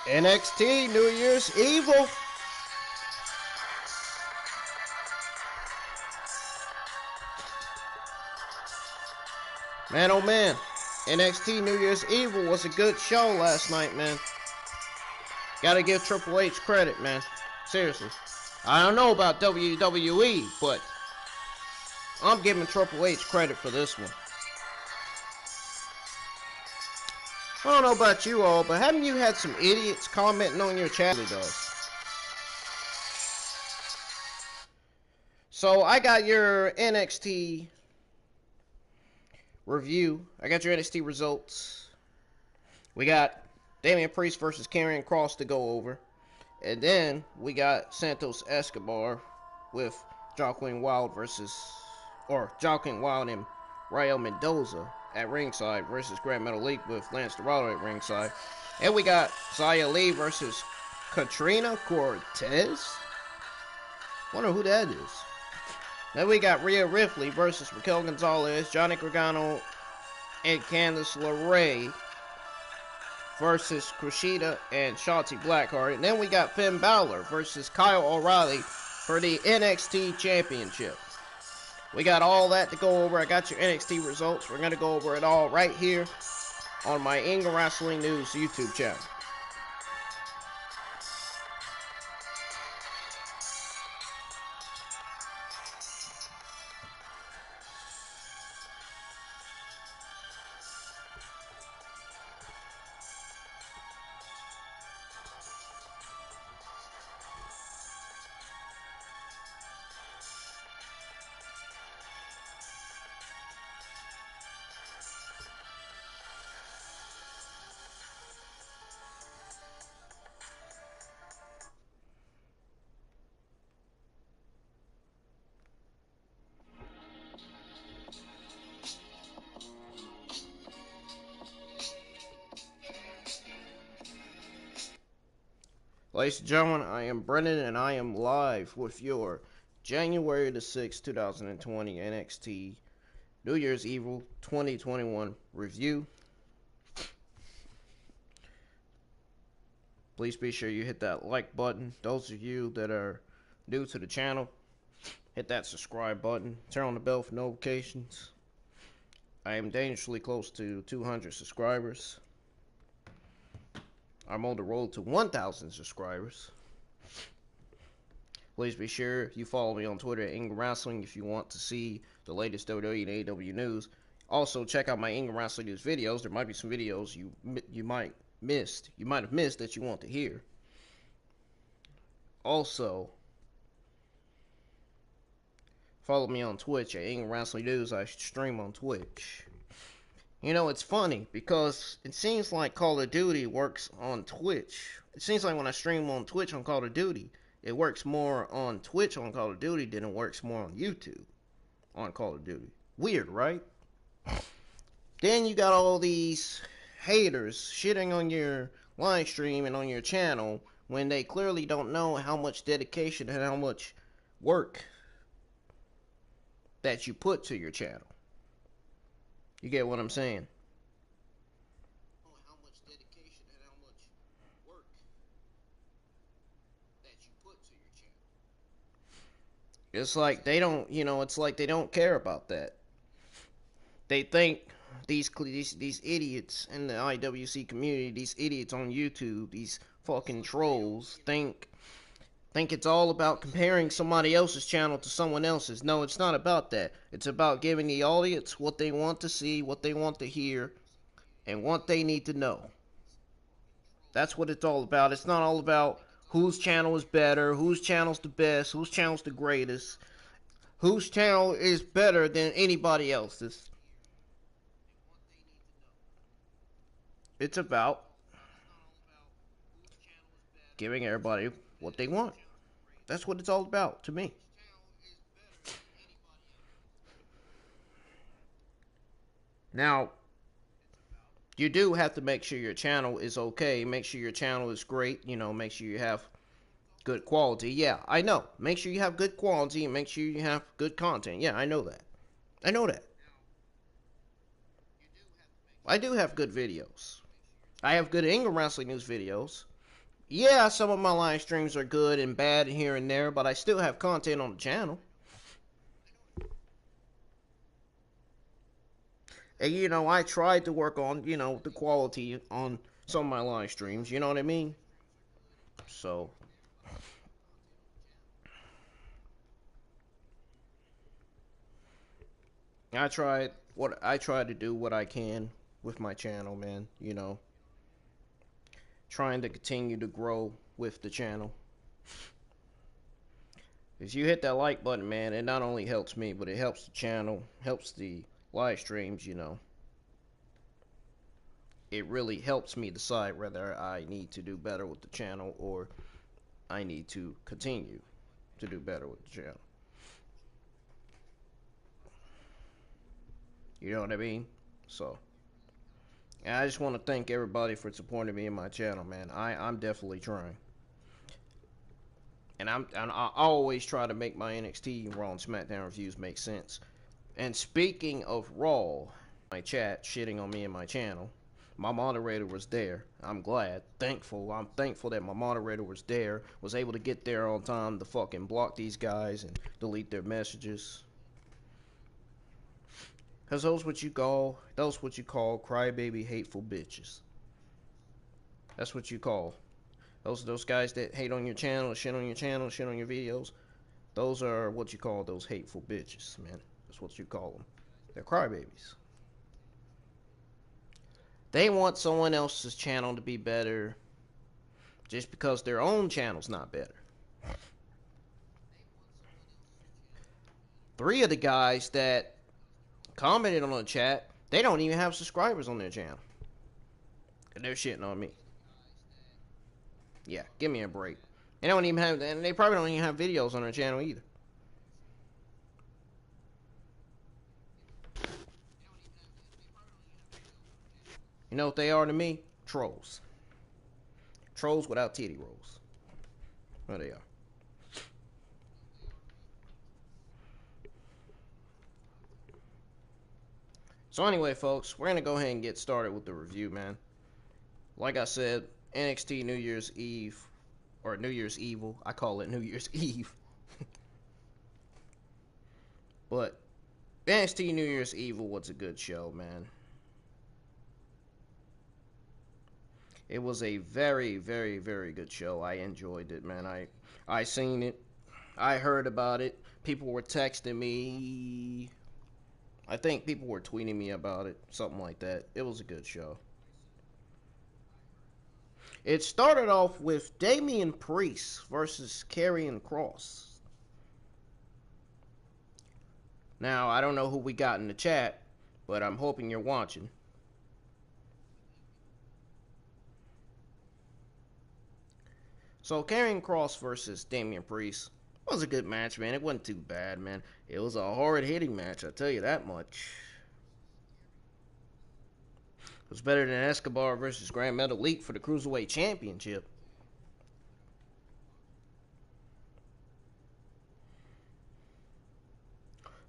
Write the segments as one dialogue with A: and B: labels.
A: NXT New Year's Evil. Man, oh man, NXT New Year's Evil was a good show last night, man. Gotta give Triple H credit, man. Seriously. I don't know about WWE, but I'm giving Triple H credit for this one. I don't know about you all, but haven't you had some idiots commenting on your chat? So I got your NXT review. I got your NXT results. We got Damian Priest versus Karrion Kross to go over. And then we got Santos Escobor with Joaquin Wilde and Raul Mendoza at ringside versus Gran Metalik with Lance Dorado at ringside. And we got Xia Li versus Katrina Cortez. Wonder who that is. Then we got Rhea Ripley versus Raquel Gonzalez, Johnny Gargano, and Candace LeRae versus Kushida and Shotzi Blackheart. And then we got Finn Balor versus Kyle O'Reilly for the NXT Championship. We got all that to go over. I got your NXT results. We're going to go over it all right here on my Ingram Wrestling News YouTube channel. Ladies and gentlemen, I am Brennan, and I am live with your January the 6th, 2020 NXT New Year's Evil 2021 review. Please be sure you hit that like button. Those of you that are new to the channel, hit that subscribe button. Turn on the bell for notifications. I am dangerously close to 200 subscribers. I'm on the road to 1,000 subscribers. Please be sure you follow me on Twitter at Ingram Wrestling if you want to see the latest WWE and AEW news. Also, check out my Ingram Wrestling News videos. There might be some videos you might have missed that you want to hear. Also, follow me on Twitch at Ingram Wrestling News. I stream on Twitch. You know, it's funny because it seems like Call of Duty works on Twitch. It seems like when I stream on Twitch on Call of Duty, it works more on Twitch on Call of Duty than it works more on YouTube on Call of Duty. Weird, right? Then you got all these haters shitting on your live stream and on your channel when they clearly don't know how much dedication and how much work that you put to your channel. You get what I'm saying? It's like they don't, it's like they don't care about that. They think these idiots in the IWC community, these idiots on YouTube, these fucking trolls think it's all about comparing somebody else's channel to someone else's. No, it's not about that. It's about giving the audience what they want to see, what they want to hear, and what they need to know. That's what it's all about. It's not all about whose channel is better, whose channel's the best, whose channel's the greatest, whose channel is better than anybody else's. It's about giving everybody what they want. That's what it's all about to me. Now, you do have to make sure your channel is okay. Make sure your channel is great. Make sure you have good quality. Yeah, I know. Make sure you have good quality and make sure you have good content. Yeah, I know that. I know that. I do have good videos. I have good Ingram Wrestling News videos. Yeah, some of my live streams are good and bad here and there, but I still have content on the channel. And I tried to work on, the quality on some of my live streams, you know what I mean? So I try to do what I can with my channel, man, trying to continue to grow with the channel. If you hit that like button, man, it not only helps me, but it helps the channel, helps the live streams, It really helps me decide whether I need to do better with the channel or I need to continue to do better with the channel. You know what I mean? So, and I just want to thank everybody for supporting me in my channel, man. I'm definitely trying. And I always try to make my NXT, Raw, and Smackdown reviews make sense. And speaking of Raw, my chat shitting on me and my channel, my moderator was there. I'm glad. I'm thankful that my moderator was there, was able to get there on time to fucking block these guys and delete their messages. Cause those what you call crybaby hateful bitches. That's what you call those guys that hate on your channel, shit on your channel, shit on your videos. Those are what you call those hateful bitches, man. That's what you call them. They're crybabies. They want someone else's channel to be better just because their own channel's not better. 3 of the guys that commented on the chat, they don't even have subscribers on their channel. And they're shitting on me. Yeah, give me a break. They don't even have, and they probably don't even have videos on their channel either. You know what they are to me? Trolls. Trolls without titty rolls. There they are. So anyway, folks, we're going to go ahead and get started with the review, man. Like I said, NXT New Year's Eve, or New Year's Evil. I call it New Year's Eve. But NXT New Year's Evil was a good show, man. It was a very, very, very good show. I enjoyed it, man. I seen it. I heard about it. People were texting me. I think people were tweeting me about it. Something like that. It was a good show. It started off with Damian Priest versus Karrion Kross. Now, I don't know who we got in the chat, but I'm hoping you're watching. So, Karrion Kross versus Damian Priest. It was a good match, man. It wasn't too bad, man. It was a hard-hitting match, I'll tell you that much. It was better than Escobor versus Gran Metalik for the Cruiserweight Championship.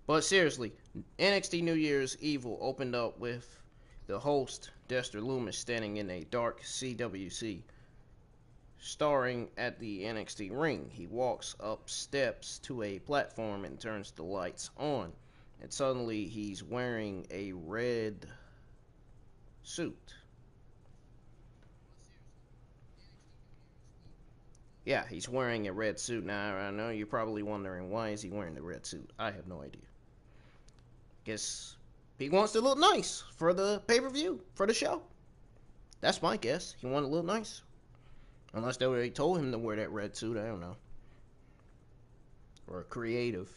A: But seriously, NXT New Year's Evil opened up with the host, Dexter Lumis, standing in a dark CWC. Starring at the NXT ring, he walks up steps to a platform and turns the lights on. And suddenly he's wearing a red suit. Yeah, he's wearing a red suit. Now, I know you're probably wondering, why is he wearing the red suit? I have no idea. Guess he wants to look nice for the pay-per-view, for the show. That's my guess. He wanted to look nice. Unless they already told him to wear that red suit, I don't know. Or creative,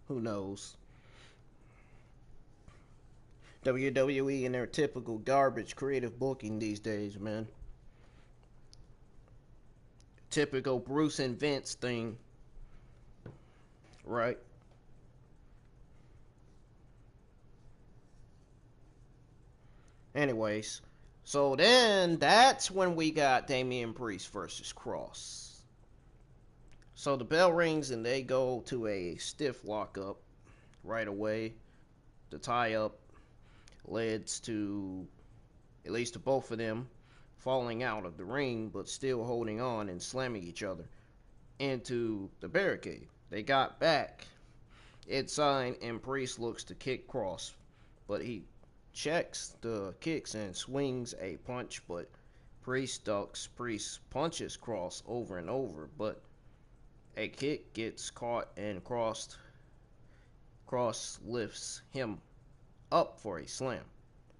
A: who knows. WWE and their typical garbage creative booking these days, man. Typical Bruce and Vince thing. Right? Anyways, so then that's when we got Damian Priest versus Kross. So the bell rings and they go to a stiff lockup right away. The tie up leads to, at least to both of them, falling out of the ring, but still holding on and slamming each other into the barricade. They got back inside, and Priest looks to kick Kross, but he checks the kicks and swings a punch, but Priest ducks. Priest punches Kross over and over, but a kick gets caught and Kross lifts him up for a slam.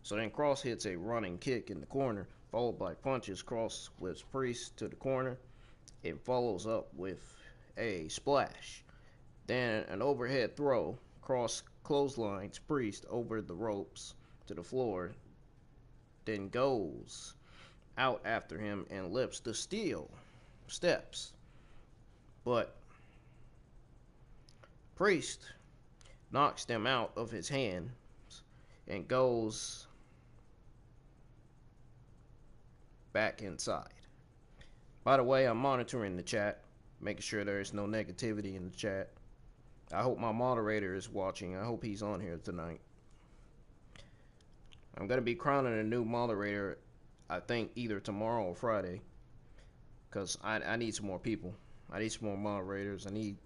A: So then Kross hits a running kick in the corner, followed by punches. Kross lifts Priest to the corner and follows up with a splash. Then an overhead throw. Kross clotheslines Priest over the ropes to the floor, then goes out after him and lifts the steel steps. But Priest knocks them out of his hands and goes back inside. By the way, I'm monitoring the chat, making sure there is no negativity in the chat. I hope my moderator is watching. I hope he's on here tonight. I'm going to be crowning a new moderator, I think, either tomorrow or Friday. Because I need some more people. I need some more moderators. I need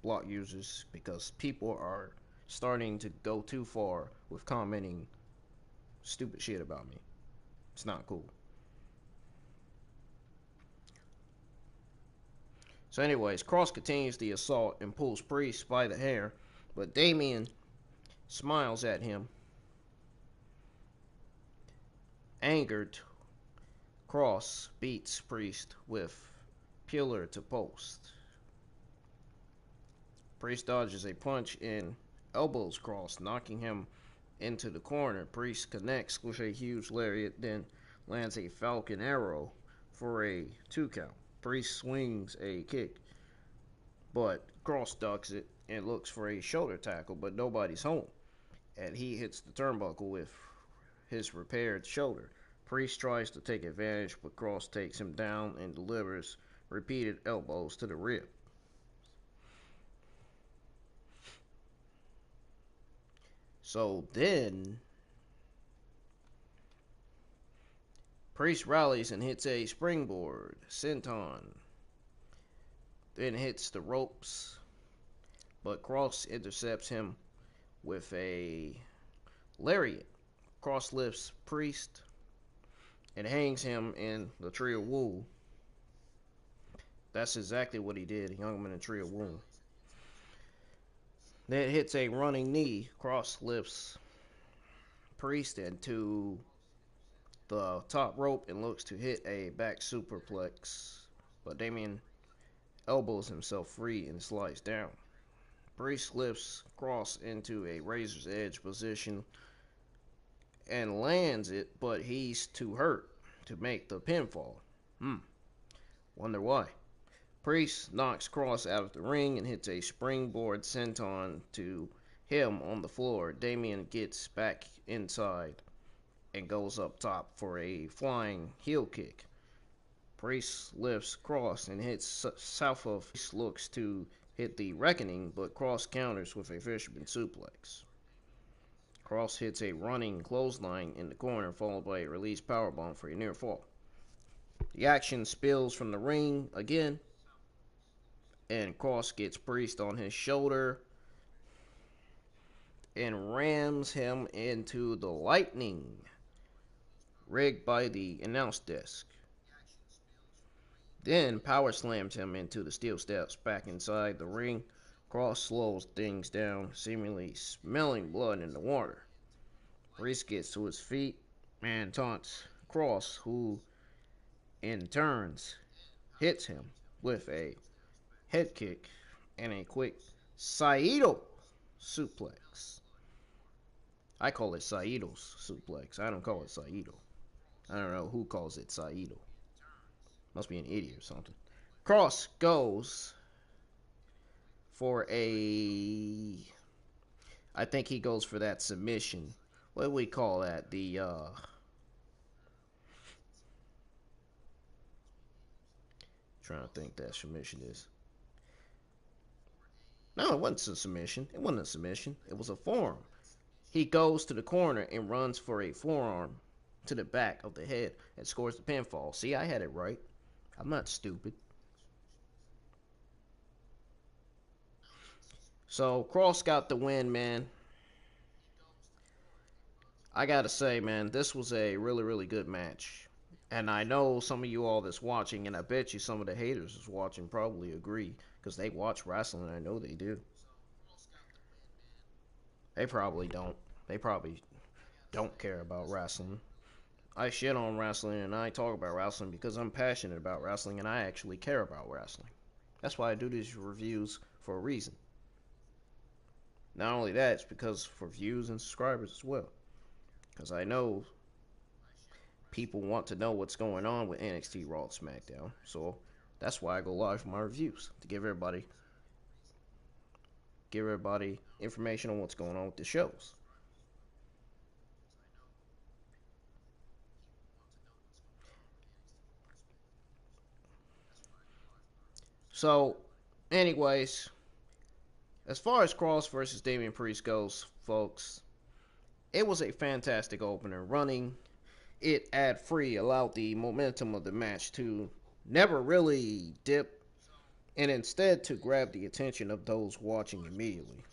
A: block users. Because people are starting to go too far with commenting stupid shit about me. It's not cool. So anyways, Kross continues the assault and pulls Priest by the hair. But Damian smiles at him. Angered, Kross beats Priest with pillar to post. Priest dodges a punch and elbows Kross, knocking him into the corner. Priest connects with a huge lariat, then lands a falcon arrow for a 2 count. Priest swings a kick, but Kross ducks it and looks for a shoulder tackle, but nobody's home. And he hits the turnbuckle with his repaired shoulder. Priest tries to take advantage, but Kross takes him down and delivers repeated elbows to the rib. So then Priest rallies and hits a springboard senton. Then hits the ropes, but Kross intercepts him with a lariat. Kross lifts Priest and hangs him in the tree of wool. That's exactly what he did. He hung him in a tree of wool. Then hits a running knee. Kross lifts Priest into the top rope and looks to hit a back superplex, but Damian elbows himself free and slides down. Priest lifts Kross into a razor's edge position and lands it, but he's too hurt to make the pinfall. Wonder why. Priest knocks Kross out of the ring and hits a springboard senton to him on the floor. Damian gets back inside and goes up top for a flying heel kick. Priest lifts Kross and hits south of. Priest looks to hit the Reckoning, but Kross counters with a fisherman suplex. Kross hits a running clothesline in the corner, followed by a release powerbomb for a near fall. The action spills from the ring again, and Kross gets Priest on his shoulder and rams him into the lightning, rigged by the announce desk. Then power slams him into the steel steps back inside the ring. Kross slows things down, seemingly smelling blood in the water. Priest gets to his feet and taunts Kross, who in turns hits him with a head kick and a quick Saito suplex. I call it Saito's suplex. I don't call it Saito. I don't know who calls it Saito. Must be an idiot or something. Kross goes for a... I think he goes for that submission. What do we call that? The, trying to think that submission is. No, it wasn't a submission. It wasn't a submission. It was a forearm. He goes to the corner and runs for a forearm to the back of the head and scores the pinfall. See, I had it right. I'm not stupid. So, Kross got the win, man. I gotta say, man, this was a really, really good match. And I know some of you all that's watching, and I bet you some of the haters that's watching probably agree, because they watch wrestling, I know they do. They probably don't. They probably don't care about wrestling. I shit on wrestling and I talk about wrestling because I'm passionate about wrestling and I actually care about wrestling. That's why I do these reviews for a reason. Not only that, it's because for views and subscribers as well. Because I know people want to know what's going on with NXT Raw and Smackdown. So that's why I go live for my reviews. To give everybody information on what's going on with the shows. So, anyways, as far as Kross versus Damian Priest goes, folks, it was a fantastic opener. Running it ad-free allowed the momentum of the match to never really dip and instead to grab the attention of those watching immediately.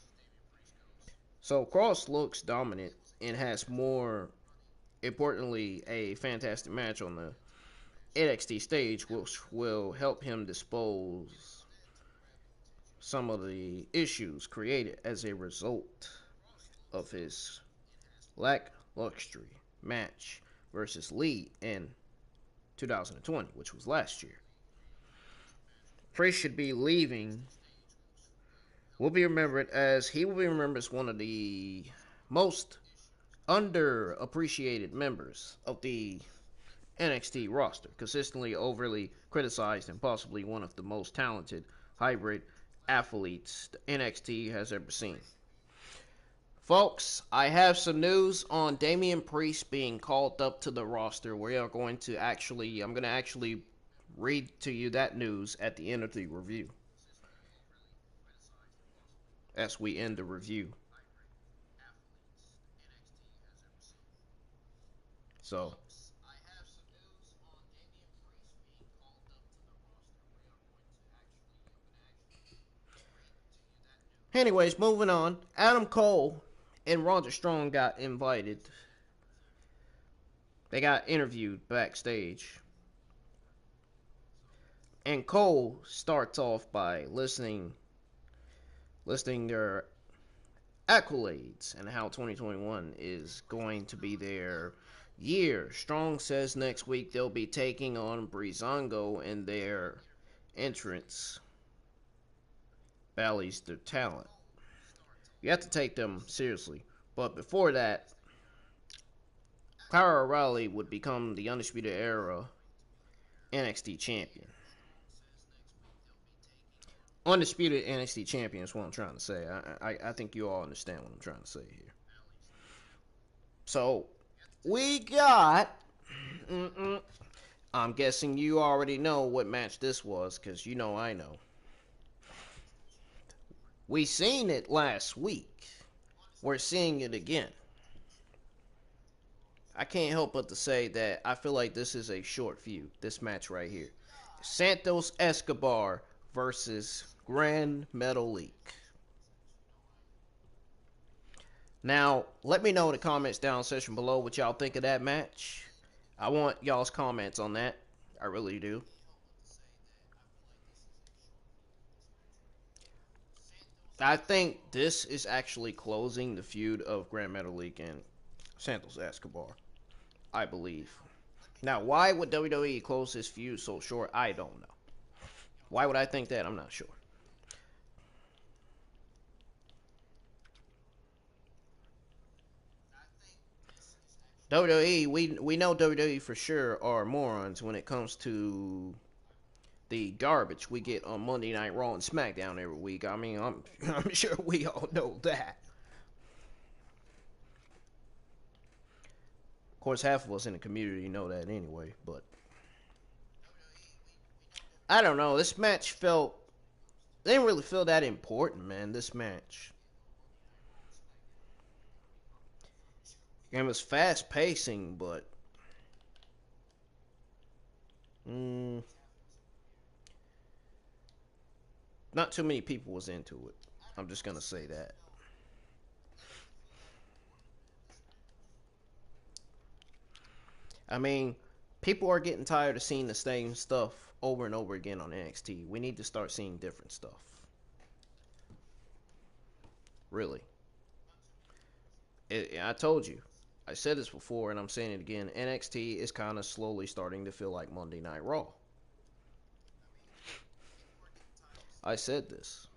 A: So, Kross looks dominant and has more importantly a fantastic match on the NXT stage, which will help him dispose some of the issues created as a result of his lackluster match versus Lee in 2020, which was last year. Priest should be leaving. He will be remembered as one of the most underappreciated members of the NXT roster, consistently overly criticized and possibly one of the most talented hybrid athletes the NXT has ever seen. Folks, I have some news on Damian Priest being called up to the roster. I'm going to actually read to you that news at the end of the review. As we end the review. So, anyways, moving on. Adam Cole and Roderick Strong got invited. They got interviewed backstage. And Cole starts off by listing their accolades and how 2021 is going to be their year. Strong says next week they'll be taking on Breezango in their entrance valleys their talent. You have to take them seriously. But before that, Kyle O'Reilly would become the Undisputed Era NXT champion. undisputed NXT champion is what I'm trying to say. I think you all understand what I'm trying to say here. So, we got... I'm guessing you already know what match this was, because you know I know. We seen it last week. We're seeing it again. I can't help but to say that I feel like this is a short feud, this match right here. Santos Escobor versus Gran Metalik. Now, let me know in the comments down section below what y'all think of that match. I want y'all's comments on that. I really do. I think this is actually closing the feud of Gran Metalik and Santos Escobar. I believe. Now, why would WWE close this feud so short? I don't know. Why would I think that? I'm not sure. WWE, we know WWE for sure are morons when it comes to the garbage we get on Monday Night Raw and Smackdown every week. I mean, I'm sure we all know that. Of course, half of us in the community know that anyway, but I don't know. This match felt... They didn't really feel that important, man, this match. It was fast pacing, but... not too many people was into it. I'm just gonna say that. I mean, people are getting tired of seeing the same stuff over and over again on NXT. We need to start seeing different stuff. Really. I told you. I said this before and I'm saying it again. NXT is kind of slowly starting to feel like Monday Night Raw. I said this.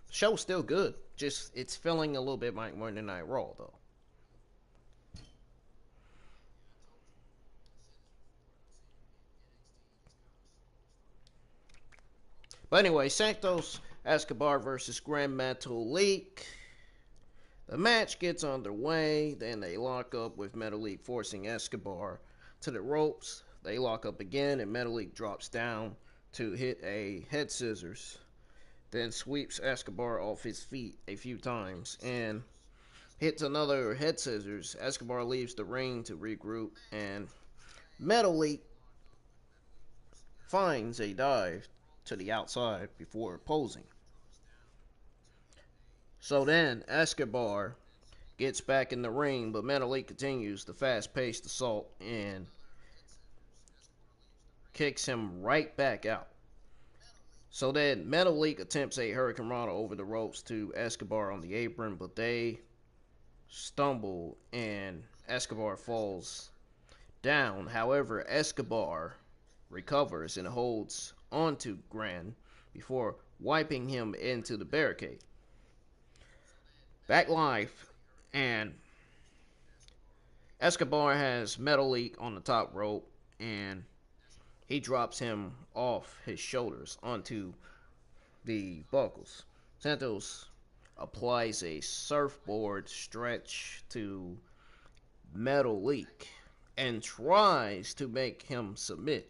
A: The show's still good. Just, it's feeling a little bit like Monday Night Raw, though. But anyway, Santos Escobar versus Gran Metalik. The match gets underway. Then they lock up with Metalik forcing Escobar to the ropes. They lock up again and Metalik drops down to hit a head scissors. Then sweeps Escobar off his feet a few times and hits another head scissors. Escobar leaves the ring to regroup and Metalik finds a dive to the outside before posing. So then Escobar gets back in the ring, but Metalik continues the fast-paced assault and kicks him right back out. So then Metalik attempts a Hurricane Rana over the ropes to Escobar on the apron, but they stumble and Escobar falls down. However, Escobar recovers and holds onto Gran before wiping him into the barricade. Back live, and Escobar has Metalik on the top rope, and he drops him off his shoulders onto the buckles. Santos applies a surfboard stretch to Metalik and tries to make him submit.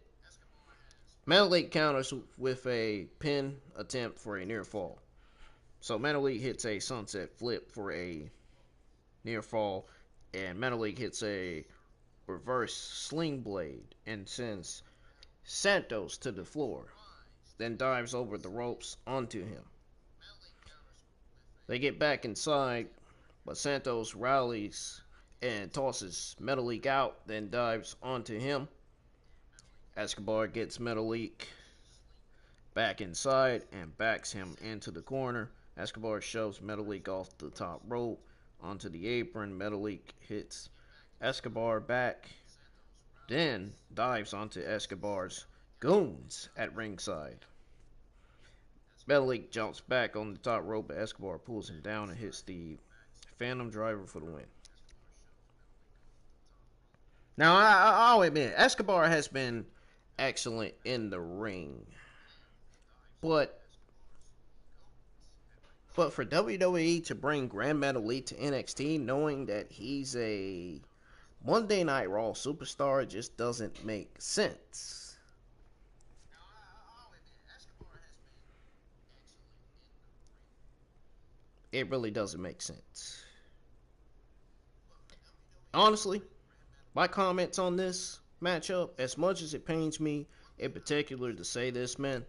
A: Metalik counters with a pin attempt for a near fall. So Metalik hits a sunset flip for a near fall, and Metalik hits a reverse sling blade and sends Santos to the floor, then dives over the ropes onto him. They get back inside, but Santos rallies and tosses Metalik out, then dives onto him. Escobar gets Metalik back inside and backs him into the corner. Escobar shoves Metalik off the top rope onto the apron. Metalik hits Escobar back, then dives onto Escobar's goons at ringside. Metalik jumps back on the top rope, but Escobar pulls him down and hits the Phantom Driver for the win. Now, I'll admit, Escobar has been excellent in the ring. But for WWE to bring Gran Metalik to NXT, knowing that he's a Monday Night Raw superstar, just doesn't make sense. It really doesn't make sense. Honestly, my comments on this matchup, as much as it pains me in particular to say this, man,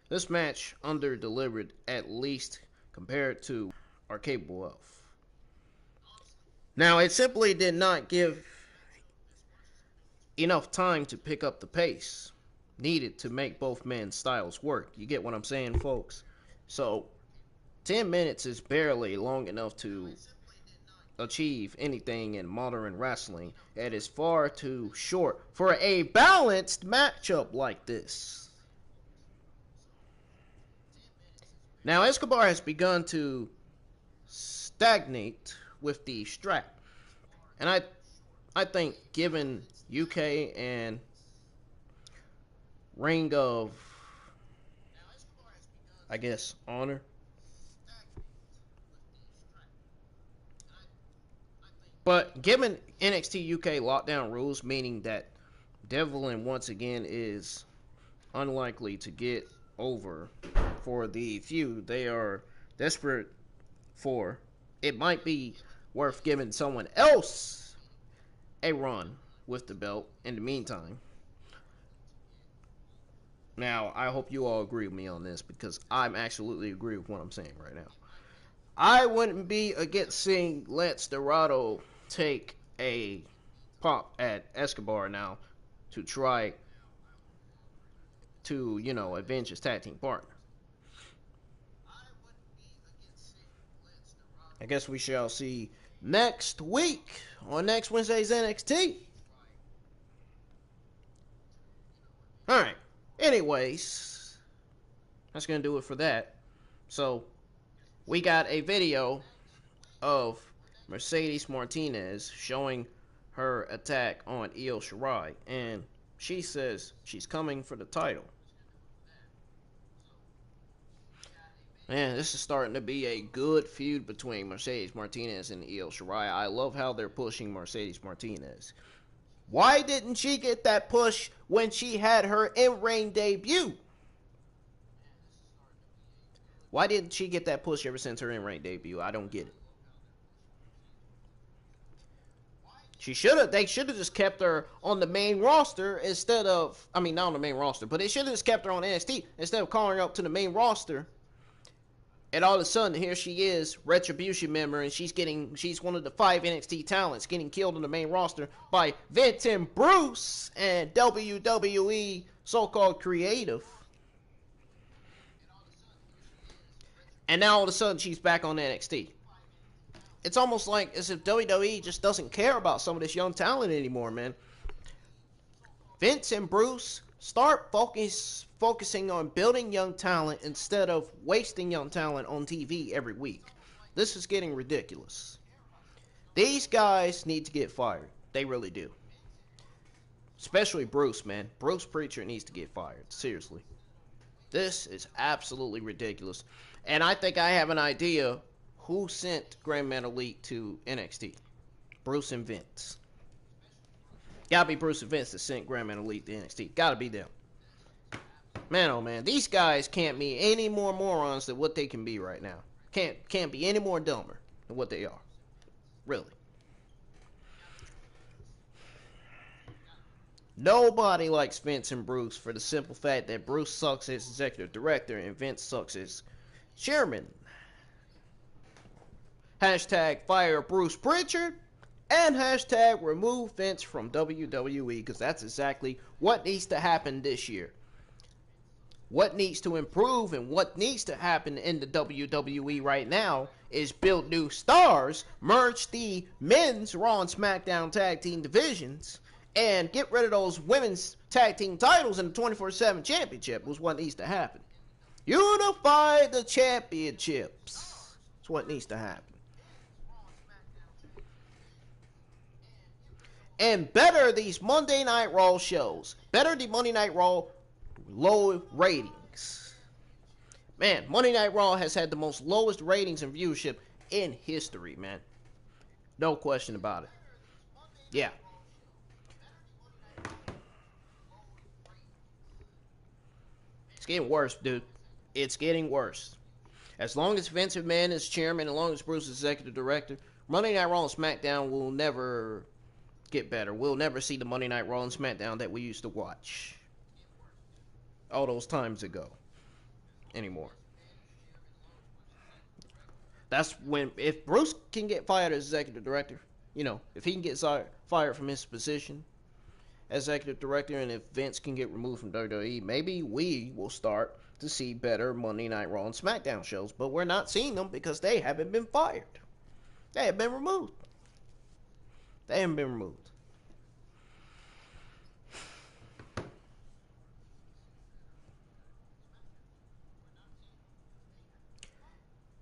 A: this match under-delivered, at least compared to are capable of. Now, it simply did not give enough time to pick up the pace needed to make both men's styles work. You get what I'm saying, folks? So, 10 minutes is barely long enough to achieve anything in modern wrestling. It is far too short for a balanced matchup like this. Now, Escobor has begun to stagnate with the strap. And I think given UK and Ring of, I guess, Honor, but given NXT UK lockdown rules, meaning that Devlin once again is unlikely to get over for the feud they are desperate for, it might be worth giving someone else a run with the belt in the meantime. Now, I hope you all agree with me on this, because I'm absolutely agree with what I'm saying right now. I wouldn't be against seeing Lince Dorado take a pop at Escobor now to try to, avenge his tag team partner. I guess we shall see next week on next Wednesday's NXT. Alright, anyways, that's going to do it for that. So, we got a video of Mercedes Martinez showing her attack on Io Shirai, and she says she's coming for the title. Man, this is starting to be a good feud between Mercedes Martinez and Io Shirai. I love how they're pushing Mercedes Martinez. Why didn't she get that push when she had her in-ring debut? Why didn't she get that push ever since her in-ring debut? I don't get it. They should have just kept her on the main roster instead of, not on the main roster, but they should have just kept her on NXT instead of calling her up to the main roster. And all of a sudden, here she is, Retribution member, and she's one of the 5 NXT talents getting killed on the main roster by Vince and Bruce and WWE so-called creative. And now all of a sudden, she's back on NXT. It's almost like as if WWE just doesn't care about some of this young talent anymore, man. Vince and Bruce, start focusing on building young talent instead of wasting young talent on TV every week. This is getting ridiculous. These guys need to get fired. They really do. Especially Bruce, man. Bruce Preacher needs to get fired. Seriously. This is absolutely ridiculous. And I think I have an idea who sent Gran Metalik to NXT. Bruce and Vince. Gotta be Bruce and Vince that sent Gran Metalik to NXT. Gotta be them. Man, oh man, these guys can't be any more morons than what they can be right now. Can't be any more dumber than what they are. Really. Nobody likes Vince and Bruce for the simple fact that Bruce sucks as executive director and Vince sucks as chairman. Hashtag fire Bruce Pritchard and hashtag remove Vince from WWE, because that's exactly what needs to happen this year. What needs to improve and what needs to happen in the WWE right now is build new stars, merge the men's Raw and Smackdown tag team divisions, and get rid of those women's tag team titles in the 24/7 championship was what needs to happen. Unify the championships. That's what needs to happen. And better these Monday Night Raw shows. Better the Monday Night Raw low ratings. Man, Monday Night Raw has had the most lowest ratings and viewership in history, man. No question about it. Yeah. It's getting worse, dude. It's getting worse. As long as Vince McMahon is chairman, as long as Bruce is executive director, Monday Night Raw and SmackDown will never get better. We'll never see the Monday Night Raw and SmackDown that we used to watch all those times ago anymore. That's when, if Bruce can get fired as executive director, you know, if he can get fired from his position as executive director, and if Vince can get removed from WWE, maybe we will start to see better Monday Night Raw and SmackDown shows. But we're not seeing them because they haven't been fired. They have been removed. They haven't been removed.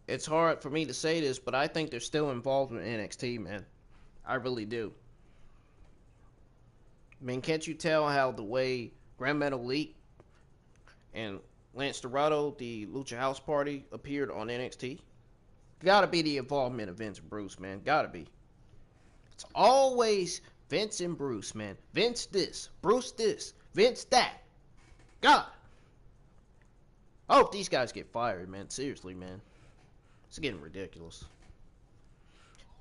A: It's hard for me to say this, but I think they're still involved in NXT, man. I really do. I mean, can't you tell how the way Gran Metalik and Lance Dorado, the Lucha House Party, appeared on NXT? Gotta be the involvement of Vince and Bruce, man. Gotta be. It's always Vince and Bruce, man. Vince this, Vince that. God. I hope these guys get fired, man. Seriously, man. It's getting ridiculous.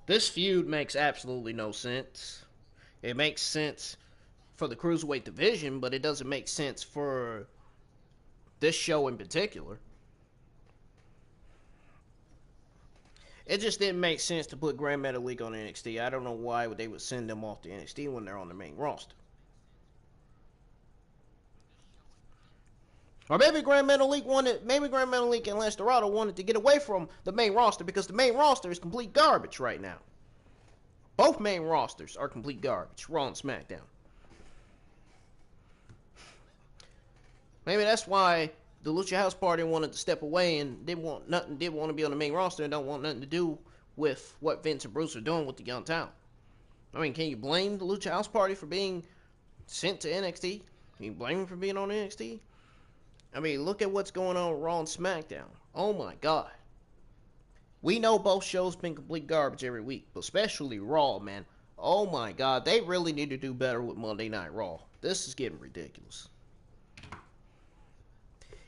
A: This feud makes absolutely no sense. It makes sense for the Cruiserweight division, but it doesn't make sense for this show in particular. It just didn't make sense to put Gran Metalik on NXT. I don't know why they would send them off to NXT when they're on the main roster. Or maybe Gran Metalik and Lance Dorado wanted to get away from the main roster because the main roster is complete garbage right now. Both main rosters are complete garbage, Raw and SmackDown. Maybe that's why the Lucha House Party wanted to step away and didn't want to be on the main roster and don't want nothing to do with what Vince and Bruce are doing with the young talent. I mean, can you blame the Lucha House Party for being sent to NXT? Can you blame them for being on NXT? I mean, look at what's going on with Raw and SmackDown. Oh my God. We know both shows been complete garbage every week, but especially Raw, man. Oh my God, they really need to do better with Monday Night Raw. This is getting ridiculous.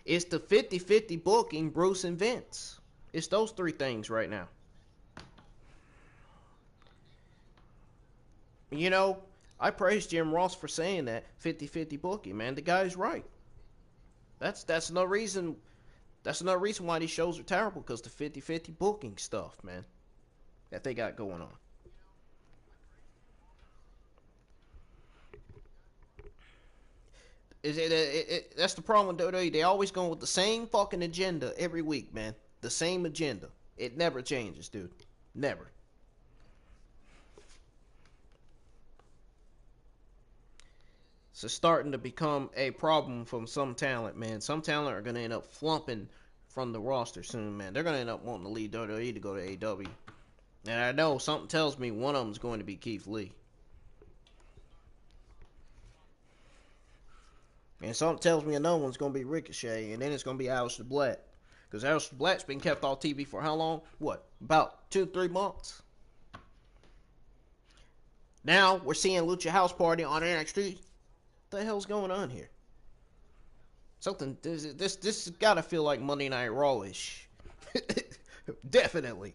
A: It's the 50-50 booking, Bruce and Vince. It's those three things right now. You know, I praise Jim Ross for saying that 50-50 booking, man. The guy's right. That's no reason. That's another reason why these shows are terrible, because the 50-50 booking stuff, man, that they got going on. That's the problem with WWE. They always going with the same fucking agenda every week, man. The same agenda. It never changes, dude. Never. It's starting to become a problem from some talent, man. Some talent are going to end up flumping from the roster soon, man. They're going to end up wanting to leave WWE to go to AEW. And I know something tells me one of them is going to be Keith Lee. And something tells me another one's going to be Ricochet. And then it's going to be Aleister Black. Because Aleister Black's been kept off TV for how long? What? About 2-3 months? Now we're seeing Lucha House Party on NXT. What the hell's going on here? Something, this gotta feel like Monday Night Raw-ish. Definitely.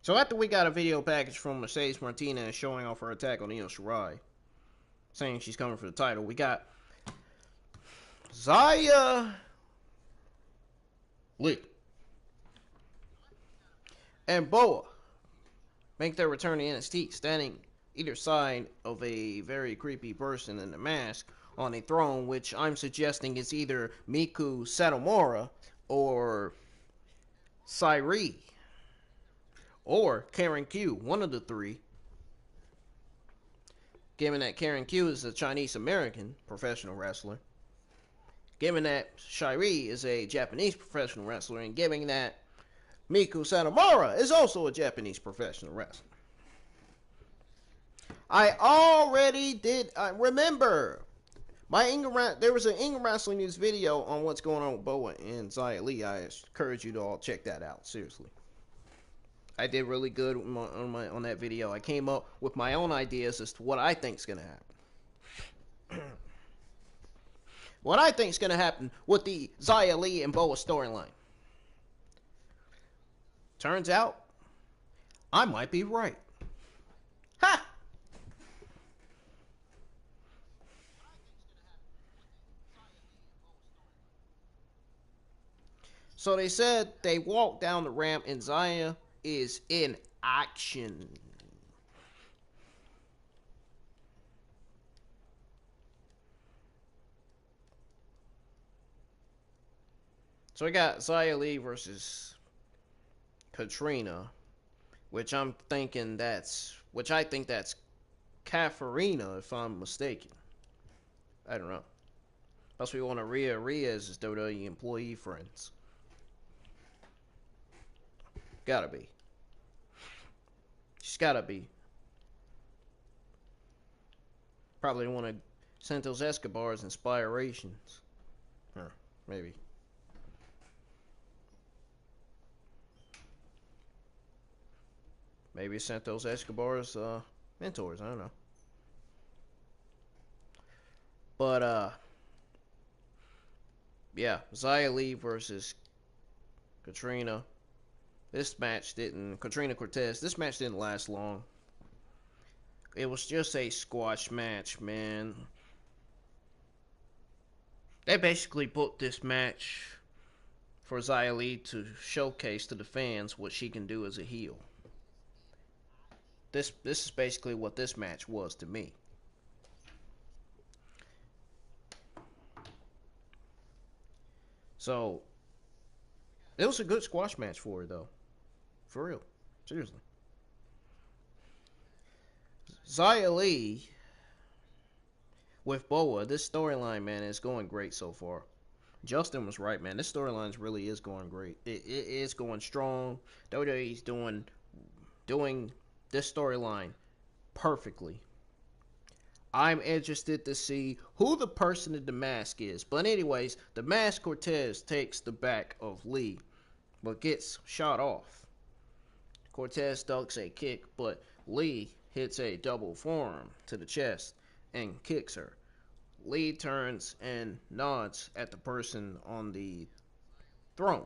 A: So after we got a video package from Mercedes Martinez showing off her attack on Io Shirai, saying she's coming for the title, we got Xia Li and Boa make their return to NXT, standing either side of a very creepy person in a mask on a throne, which I'm suggesting is either Miku Satomura or Sairi or Karen Q, one of the three. Given that Karen Q is a Chinese American professional wrestler, given that Sairi is a Japanese professional wrestler, and given that Miku Satomura is also a Japanese professional wrestler. I already did. Remember, there was an Ingram Wrestling News video on what's going on with Boa and Xia Li. I encourage you to all check that out. Seriously, I did really good on that video. I came up with my own ideas as to what I think is gonna happen. What I think is gonna happen with the Xia Li and Boa storyline. Turns out, I might be right. Ha! So they said they walked down the ramp and Xia is in action. So we got Xia Li versus Katrina, which I think that's Kafarina, if I'm mistaken. I don't know. Plus we want a Rhea. Rhea is his WWE employee friends. Gotta be. She's gotta be. Probably one of Santos Escobar's inspirations. Or maybe. Maybe Santos Escobar's mentors. I don't know. But yeah, Xia Li versus Katrina. Katrina Cortez, this match didn't last long. It was just a squash match, man. They basically booked this match for Xia Li to showcase to the fans what she can do as a heel. This is basically what this match was to me. So, it was a good squash match for her, though. For real. Seriously. Xia Li with Boa, this storyline, man, is going great so far. Justin was right, man. This storyline really is going great. It is going strong. WWE's doing this storyline perfectly. I'm interested to see who the person in the mask is. But anyways, the mask Cortez takes the back of Li, but gets shot off. Cortez ducks a kick, but Li hits a double forearm to the chest and kicks her. Li turns and nods at the person on the throne,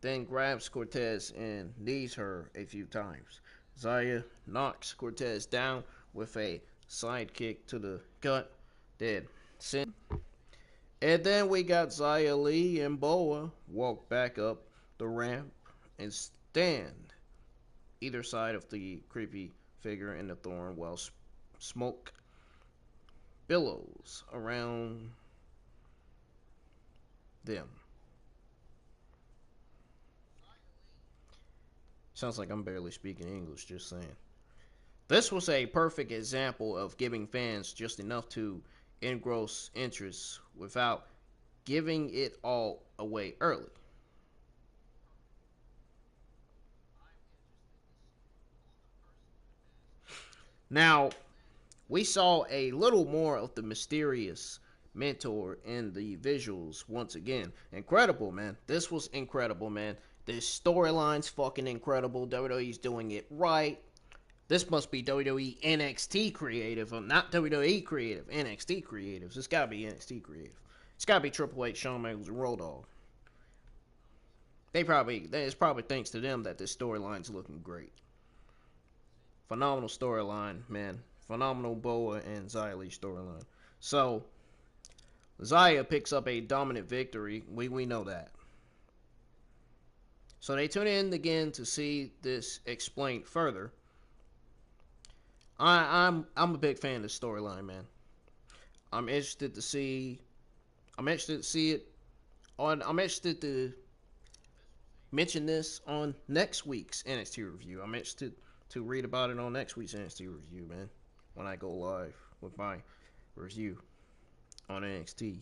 A: then grabs Cortez and knees her a few times. Xia knocks Cortez down with a side kick to the gut, then send. And then we got Xia Li and Boa walk back up the ramp and stand either side of the creepy figure in the thorn while smoke billows around them. Sounds like I'm barely speaking English, just saying. This was a perfect example of giving fans just enough to engross interest without giving it all away early. Now, we saw a little more of the mysterious mentor in the visuals once again. Incredible, man. This was incredible, man. This storyline's fucking incredible. WWE's doing it right. This must be WWE NXT creative, not WWE creative. NXT creatives. It's gotta be NXT creative. It's gotta be Triple H, Shawn Michaels, and Road Dogg. It's probably thanks to them that this storyline's looking great. Phenomenal storyline, man. Phenomenal Boa and Xia Li storyline. So, Xia picks up a dominant victory. We know that. So they tune in again to see this explained further. I'm a big fan of this storyline, man. I'm interested to see it on. I'm interested to mention this on next week's NXT review. I'm interested to read about it on next week's NXT review, man, when I go live with my review on NXT.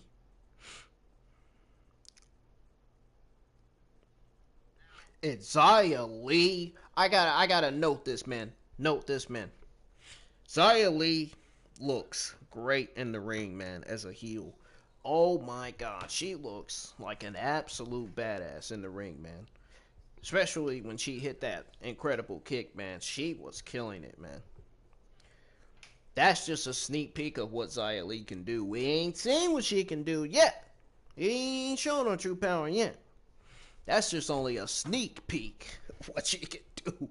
A: It's Xia Li. I gotta note this, man. Note this, man. Xia Li looks great in the ring, man, as a heel. Oh my god, she looks like an absolute badass in the ring, man. Especially when she hit that incredible kick, man. She was killing it, man. That's just a sneak peek of what Xia Li can do. We ain't seen what she can do yet. He ain't shown her true power yet. That's just only a sneak peek of what she can do.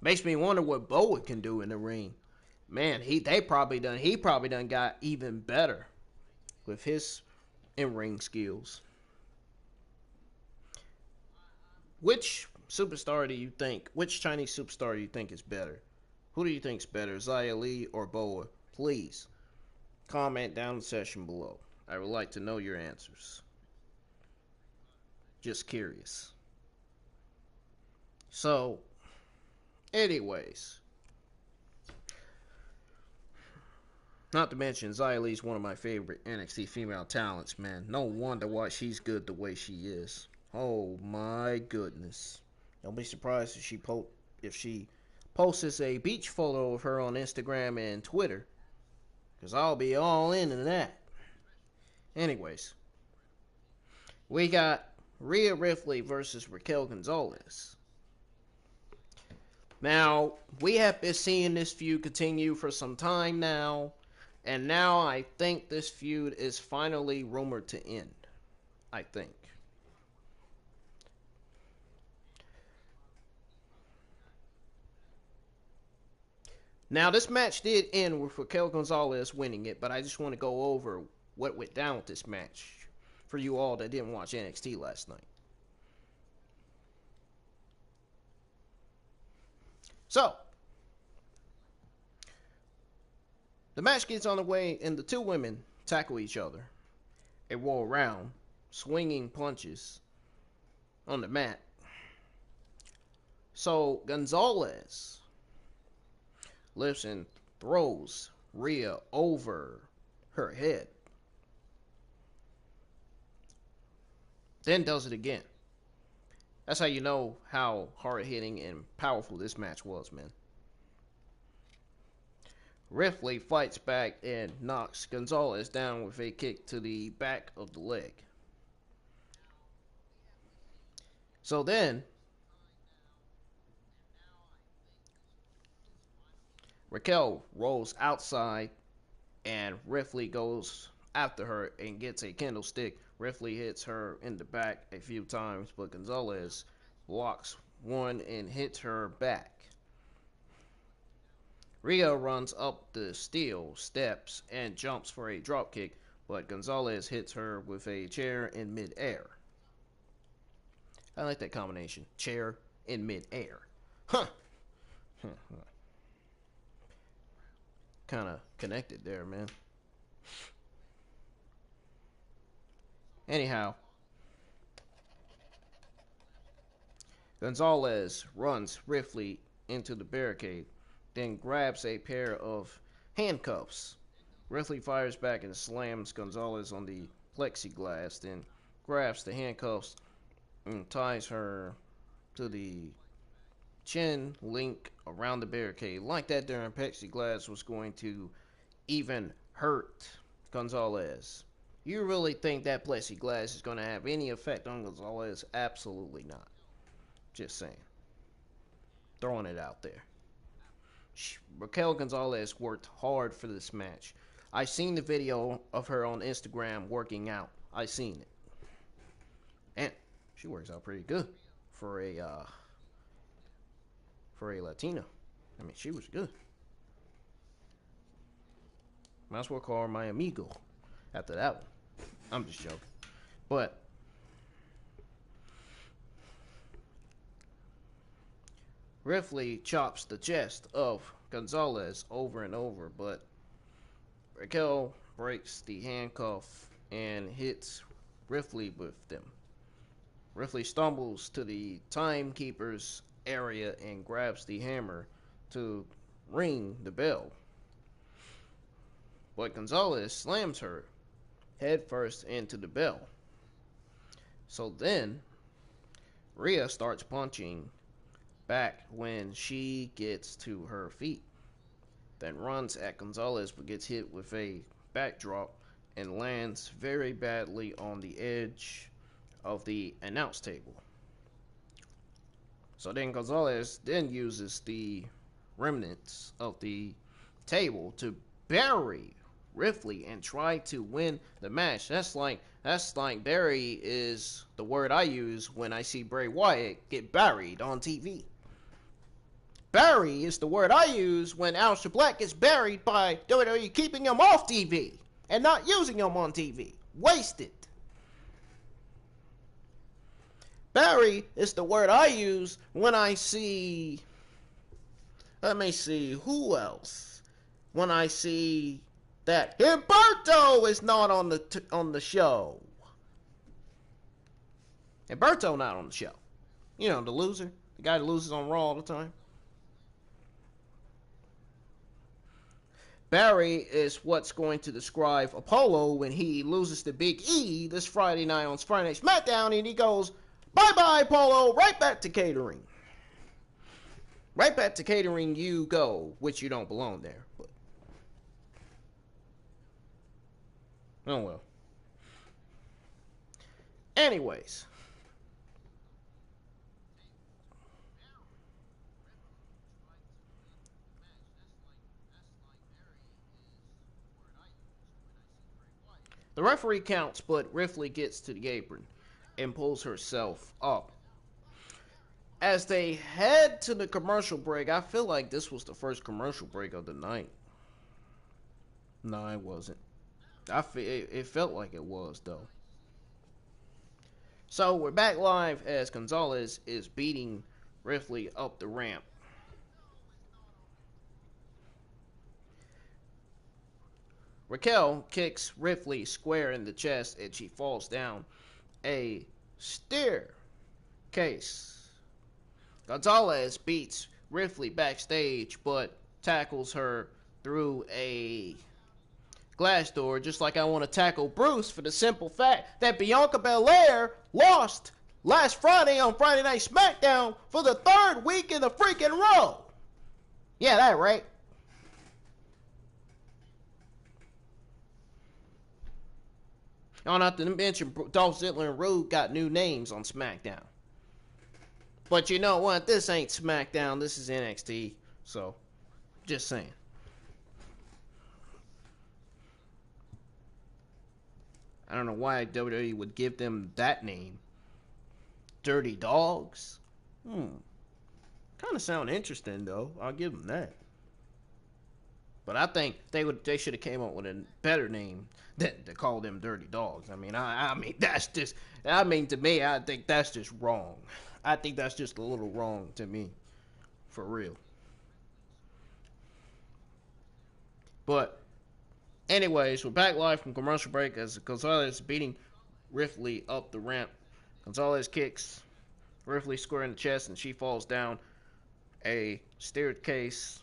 A: Makes me wonder what Boa can do in the ring. Man, he probably done got even better with his in-ring skills. Which Chinese superstar do you think is better? Who do you think is better, Xia Li or Boa? Please comment down in the section below. I would like to know your answers. Just curious. So, anyways, not to mention Xia Li's one of my favorite NXT female talents, man. No wonder why she's good the way she is. Oh my goodness. Don't be surprised if she posts a beach photo of her on Instagram and Twitter, because I'll be all into that. Anyways, we got Rhea Ripley versus Raquel Gonzalez. Now, we have been seeing this feud continue for some time now, and now I think this feud is finally rumored to end. I think. Now, this match did end with Raquel Gonzalez winning it, but I just want to go over what went down with this match for you all that didn't watch NXT last night. So, the match gets on the way, and the two women tackle each other and roll around, swinging punches on the mat. So, Gonzalez lifts and throws Rhea over her head. Then does it again. That's how you know how hard-hitting and powerful this match was, man. Ripley fights back and knocks Gonzalez down with a kick to the back of the leg. So then, Raquel rolls outside and Ripley goes after her and gets a candlestick. Ripley hits her in the back a few times, but Gonzalez blocks one and hits her back. Rhea runs up the steel steps and jumps for a dropkick, but Gonzalez hits her with a chair in midair. I like that combination. Chair in midair. Huh. Kind of connected there, man. Anyhow, Gonzalez runs Ripley into the barricade, then grabs a pair of handcuffs. Ripley fires back and slams Gonzalez on the plexiglass, then grabs the handcuffs and ties her to the chain link around the barricade. Like that during plexiglass was going to even hurt Gonzalez. You really think that plexiglass is going to have any effect on Gonzalez? Absolutely not. Just saying. Throwing it out there. Raquel Gonzalez worked hard for this match. I seen the video of her on Instagram working out. I seen it. And she works out pretty good for a Latina. I mean, she was good. Might as well call her my amigo after that one. I'm just joking. But Ripley chops the chest of Gonzalez over and over, but Raquel breaks the handcuff and hits Ripley with them. Ripley stumbles to the timekeeper's area and grabs the hammer to ring the bell. But Gonzalez slams her headfirst into the bell. So then, Rhea starts punching back when she gets to her feet. then runs at Gonzalez but gets hit with a backdrop and lands very badly on the edge of the announce table. So then Gonzalez then uses the remnants of the table to bury Ripley and try to win the match. That's like bury is the word I use when I see Bray Wyatt get buried on TV. Bury is the word I use when Aleister Black gets buried by WWE keeping him off TV and not using him on TV. Wasted. Bury is the word I use when I see... Let me see, who else? When I see that Humberto is not on the show. Humberto not on the show. You know, the loser. The guy that loses on Raw all the time. Barry is what's going to describe Apollo when he loses to Big E this Friday night on Friday Night Smackdown, and he goes, "Bye-bye, Apollo, right back to catering." Right back to catering you go, which you don't belong there. But oh well. Anyways. The referee counts, but Ripley gets to the apron and pulls herself up. As they head to the commercial break, I feel like this was the first commercial break of the night. No, it wasn't. It felt like it was, though. So we're back live as Gonzalez is beating Ripley up the ramp. Raquel kicks Ripley square in the chest and she falls down a staircase. Gonzalez beats Ripley backstage but tackles her through a glass door, just like I want to tackle Bruce for the simple fact that Bianca Belair lost last Friday on Friday Night Smackdown for the third week in the freaking row. Yeah, that right. Oh, not to mention Dolph Ziggler and Raul got new names on SmackDown. But you know what? This ain't SmackDown. This is NXT. So, just saying. I don't know why WWE would give them that name. Dirty Dogs? Kind of sound interesting, though. I'll give them that. But I think they should have came up with a better name than to call them Dirty Dogs. I mean, that's just. I mean, to me, I think that's just wrong. I think that's just a little wrong to me, for real. But, anyways, we're back live from commercial break as Gonzalez is beating Ripley up the ramp. Gonzalez kicks Ripley square in the chest and she falls down a staircase.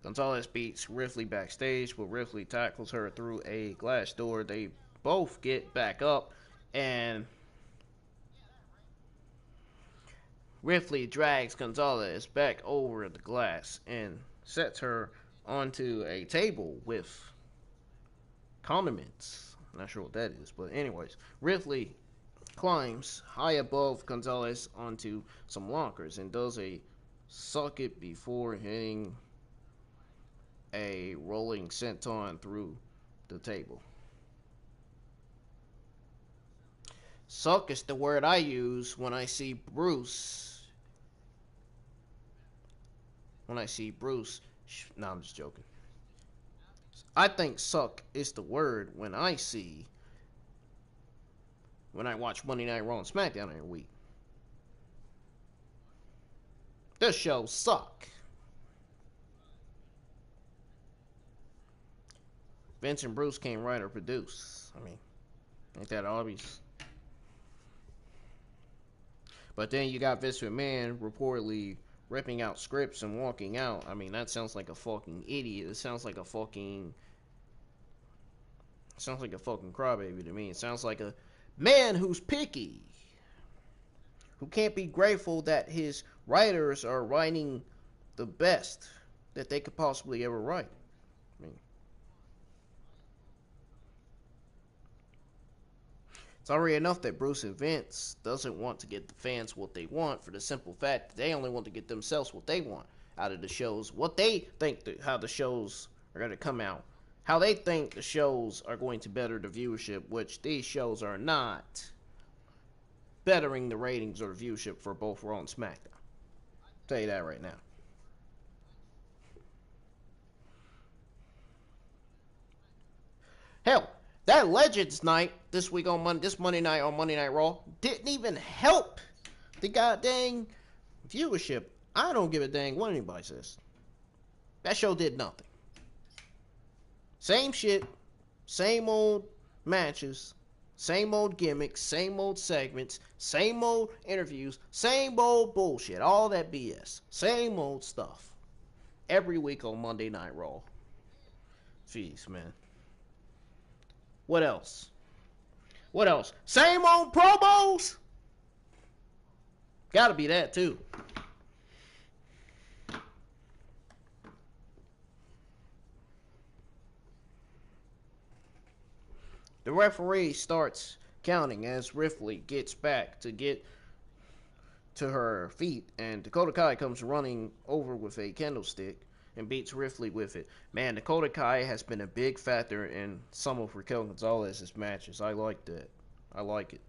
A: Gonzalez beats Ripley backstage, but Ripley tackles her through a glass door. They both get back up, and Ripley drags Gonzalez back over the glass and sets her onto a table with condiments. I'm not sure what that is, but anyways, Ripley climbs high above Gonzalez onto some lockers and does a suck it before hitting a rolling senton through the table. Suck is the word I use when I see Bruce. No, I'm just joking. I think suck is the word when I watch Monday Night Raw and SmackDown every week. This show suck. Vince and Bruce can't write or produce. I mean, ain't that obvious? But then you got Vince McMahon reportedly ripping out scripts and walking out. I mean, that sounds like a fucking idiot. It sounds like a fucking crybaby to me. It sounds like a man who's picky, who can't be grateful that his writers are writing the best that they could possibly ever write. I mean, it's already enough that Bruce and Vince doesn't want to get the fans what they want, for the simple fact that they only want to get themselves what they want out of the shows, what they think how the shows are going to come out, how they think the shows are going to better the viewership, which these shows are not bettering the ratings or the viewership for both Raw and SmackDown. I'll tell you that right now. Hell, that Legends night this week on this Monday night on Monday Night Raw didn't even help the goddamn viewership. I don't give a dang what anybody says. That show did nothing. Same shit, same old matches, same old gimmicks, same old segments, same old interviews, same old bullshit, all that BS. Same old stuff. Every week on Monday Night Raw. Jeez, man. What else? What else? Same old promos? Gotta be that too. The referee starts counting as Ripley gets back to get to her feet, and Dakota Kai comes running over with a candlestick and beats Ripley with it. Man, Dakota Kai has been a big factor in some of Raquel Gonzalez's matches. I like that. I like it.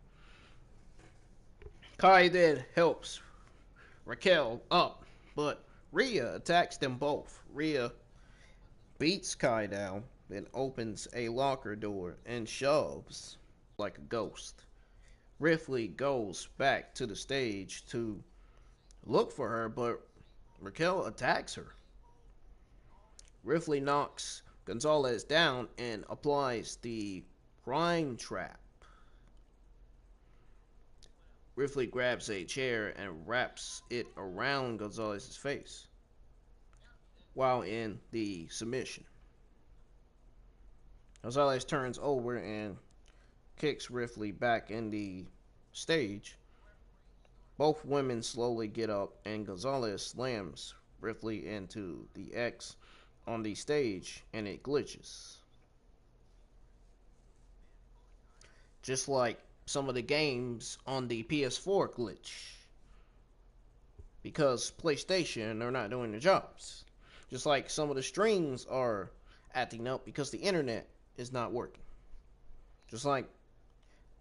A: Kai then helps Raquel up, but Rhea attacks them both. Rhea beats Kai down, then opens a locker door and shoves like a ghost. Ripley goes back to the stage to look for her, but Raquel attacks her. Ripley knocks Gonzalez down and applies the Crime Trap. Ripley grabs a chair and wraps it around Gonzalez's face while in the submission. Gonzalez turns over and kicks Ripley back in the stage. Both women slowly get up and Gonzalez slams Ripley into the X on the stage and it glitches. Just like some of the games on the PS4 glitch. Because PlayStation are not doing their jobs. Just like some of the streams are acting up because the internet is not working. Just like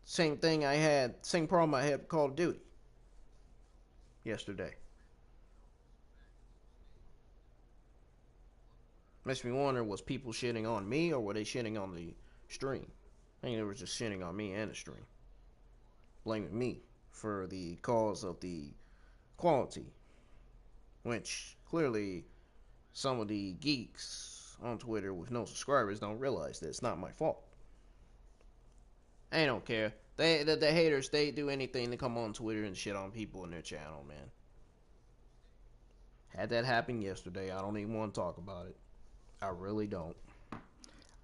A: same problem I had with Call of Duty yesterday. Makes me wonder, was people shitting on me or were they shitting on the stream? I think they were just shitting on me and the stream. Blaming me for the cause of the quality. Which clearly some of the geeks on Twitter with no subscribers don't realize that it's not my fault. I don't care. The haters, they do anything to come on Twitter and shit on people in their channel, man. Had that happen yesterday. I don't even want to talk about it. I really don't.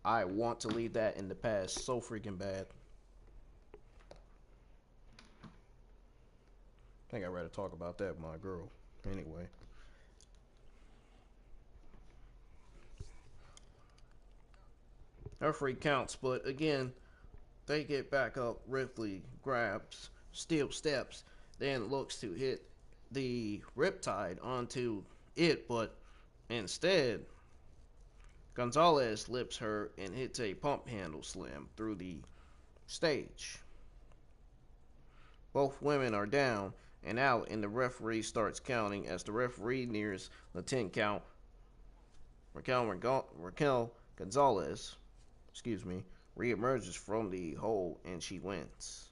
A: I want to leave that in the past so freaking bad. I think I'd rather talk about that with my girl. Anyway. Her free counts, but again, they get back up. Ripley grabs, steel steps, then looks to hit the Riptide onto it, but instead, Gonzalez lips her and hits a pump handle slam through the stage. Both women are down and out, and the referee starts counting. As the referee nears the 10 count, Raquel Gonzalez, reemerges from the hole and she wins.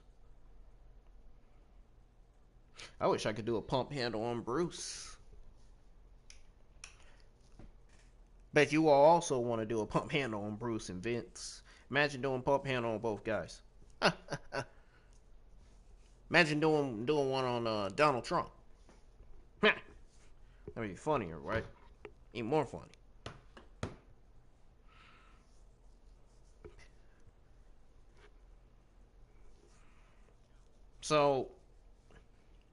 A: I wish I could do a pump handle on Bruce. Bet you all also want to do a pump handle on Bruce and Vince. Imagine doing pump handle on both guys. Imagine doing one on Donald Trump. That'd be funnier, right? Even more funny. So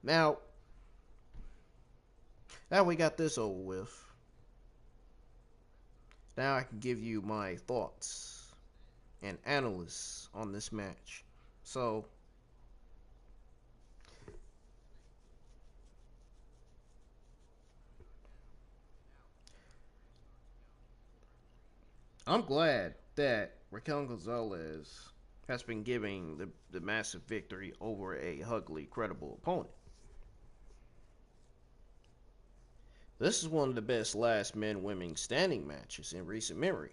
A: now we got this over with. Now I can give you my thoughts and analysis on this match. So, I'm glad that Raquel Gonzalez has been giving the massive victory over a ugly, credible opponent. This is one of the best last men women standing matches in recent memory.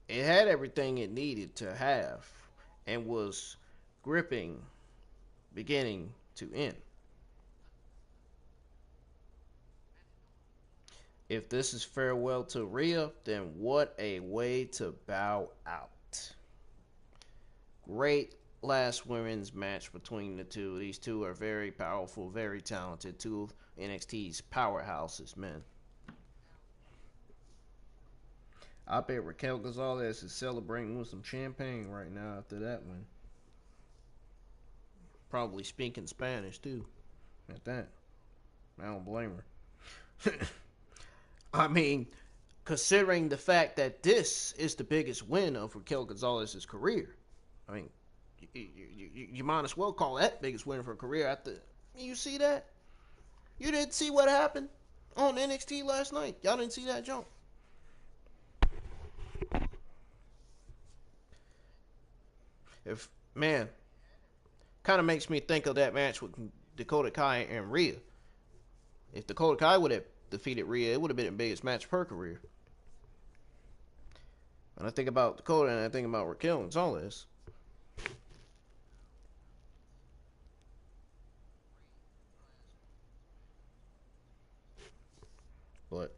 A: It had everything it needed to have and was gripping beginning to end. If this is farewell to Rhea, then what a way to bow out. Great last women's match between the two. These two are very powerful, very talented. Two of NXT's powerhouses, man. I bet Raquel Gonzalez is celebrating with some champagne right now after that one. Probably speaking Spanish too. At that. I don't blame her. I mean, considering the fact that this is the biggest win of Raquel Gonzalez's career, I mean, you might as well call that biggest win of her career. After you see that, you didn't see what happened on NXT last night. Y'all didn't see that jump. If man, kind of makes me think of that match with Dakota Kai and Rhea. If Dakota Kai would have defeated Rhea, it would have been the biggest match of her career. When I think about Dakota and I think about Raquel Gonzalez, but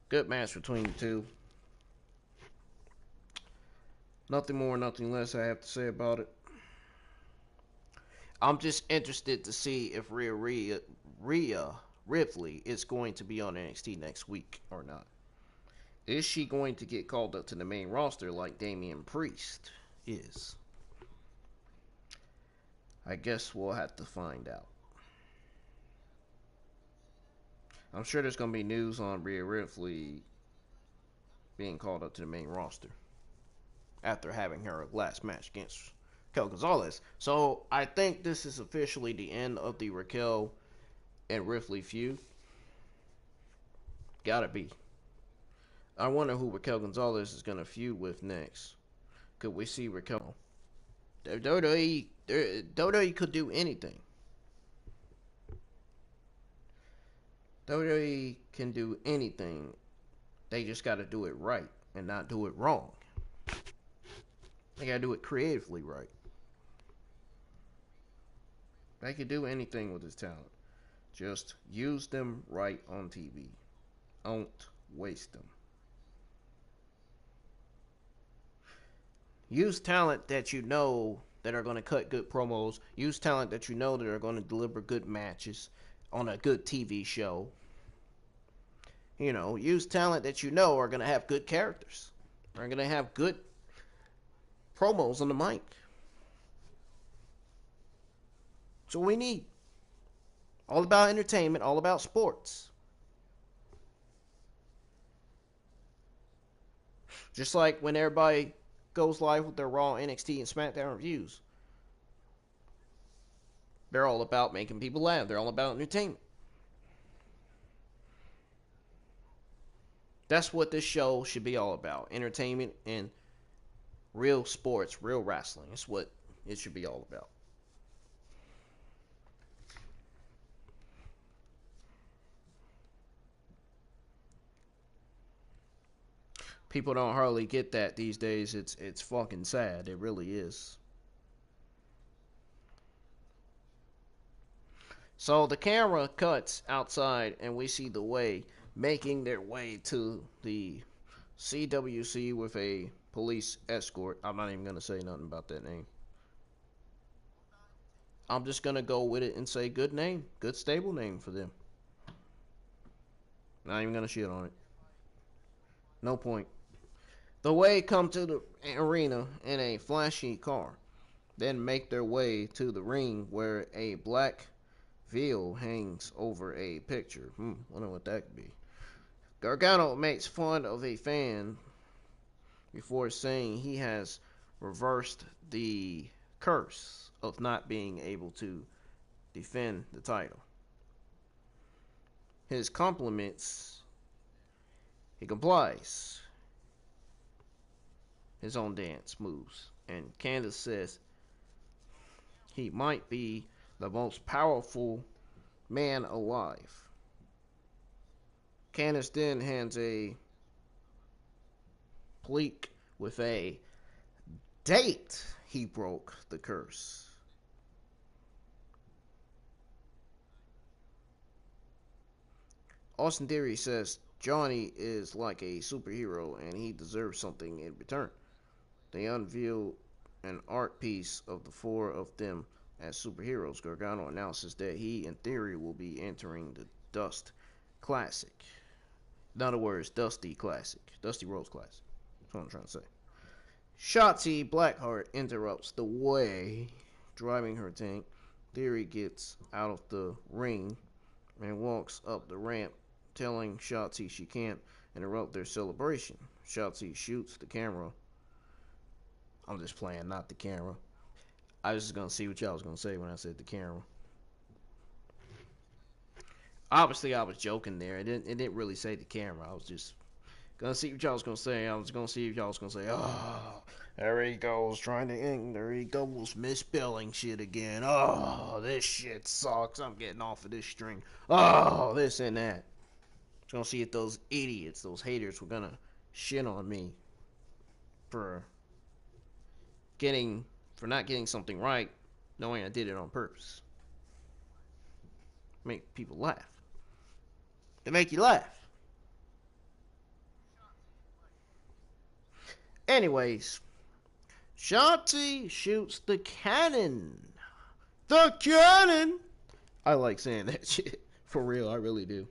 A: good match between the two. Nothing more, nothing less I have to say about it. I'm just interested to see if Rhea Ripley is going to be on NXT next week or not. Is she going to get called up to the main roster like Damian Priest is? I guess we'll have to find out. I'm sure there's going to be news on Rhea Ripley being called up to the main roster after having her last match against Raquel Gonzalez. So I think this is officially the end of the Raquel and Ripley feud. Gotta be. I wonder who Raquel Gonzalez is gonna feud with next. Could we see Raquel? WWE could do anything. WWE can do anything. They just gotta do it right and not do it wrong. They gotta do it creatively right. They can do anything with this talent. Just use them right on TV. Don't waste them. Use talent that you know that are going to cut good promos. Use talent that you know that are going to deliver good matches on a good TV show. You know, use talent that you know are going to have good characters. Are going to have good promos on the mic. That's what we need. All about entertainment, all about sports. Just like when everybody goes live with their Raw, NXT, and Smackdown reviews. They're all about making people laugh. They're all about entertainment. That's what this show should be all about. Entertainment and real sports, real wrestling. That's what it should be all about. People don't hardly get that these days. It's fucking sad. It really is. So the camera cuts outside and we see the Way making their way to the CWC with a police escort. I'm not even going to say nothing about that name. I'm just going to go with it and say good name. Good stable name for them. Not even going to shit on it. No point. The Way come to the arena in a flashy car, then make their way to the ring where a black veil hangs over a picture. Wonder what that could be. Gargano makes fun of a fan before saying he has reversed the curse of not being able to defend the title. His compliments, he complies his own dance moves, and Candace says he might be the most powerful man alive. Candace then hands a plaque with a date he broke the curse. Austin Theory says Johnny is like a superhero and he deserves something in return. They unveil an art piece of the four of them as superheroes. Gargano announces that he and Theory will be entering the Dust Classic. In other words, Dusty Classic. Dusty Rhodes Classic. That's what I'm trying to say. Shotzi Blackheart interrupts the way, driving her tank. Theory gets out of the ring and walks up the ramp, telling Shotzi she can't interrupt their celebration. Shotzi shoots the camera. I'm just playing, not the camera. I was just going to see what y'all was going to say when I said the camera. Obviously, I was joking there. It didn't really say the camera. I was just going to see what y'all was going to say. I was going to see if y'all was going to say, oh, there he goes trying to ink. There he goes misspelling shit again. Oh, this shit sucks. I'm getting off of this string. Oh, this and that. I was going to see if those idiots, those haters, were going to shit on me for not getting something right, knowing I did it on purpose. Make people laugh. They make you laugh. Anyways, Shotzi shoots the cannon. The cannon! I like saying that shit. For real, I really do.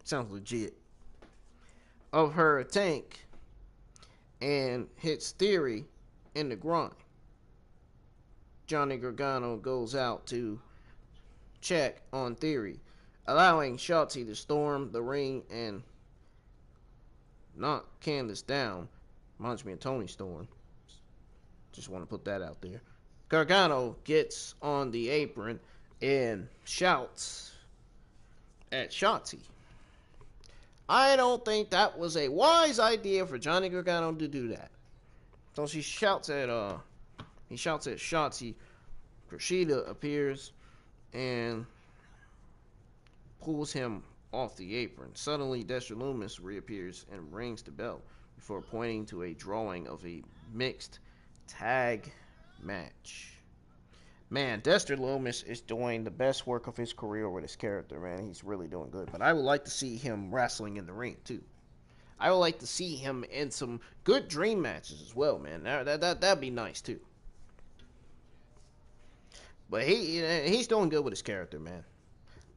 A: Sounds legit. Of her tank and hits Theory in the groin. Johnny Gargano goes out to check on Theory, allowing Shotzi to storm the ring and knock Candace down. Reminds me of Tony Storm. Just want to put that out there. Gargano gets on the apron and shouts at Shotzi. I don't think that was a wise idea for Johnny Gargano to do that. So he shouts at Shotzi. Kushida appears and pulls him off the apron. Suddenly, Dexter Lumis reappears and rings the bell before pointing to a drawing of a mixed tag match. Man, Dexter Lumis is doing the best work of his career with his character, man. He's really doing good. But I would like to see him wrestling in the ring, too. I would like to see him in some good dream matches as well, man. That'd be nice, too. But he's doing good with his character, man.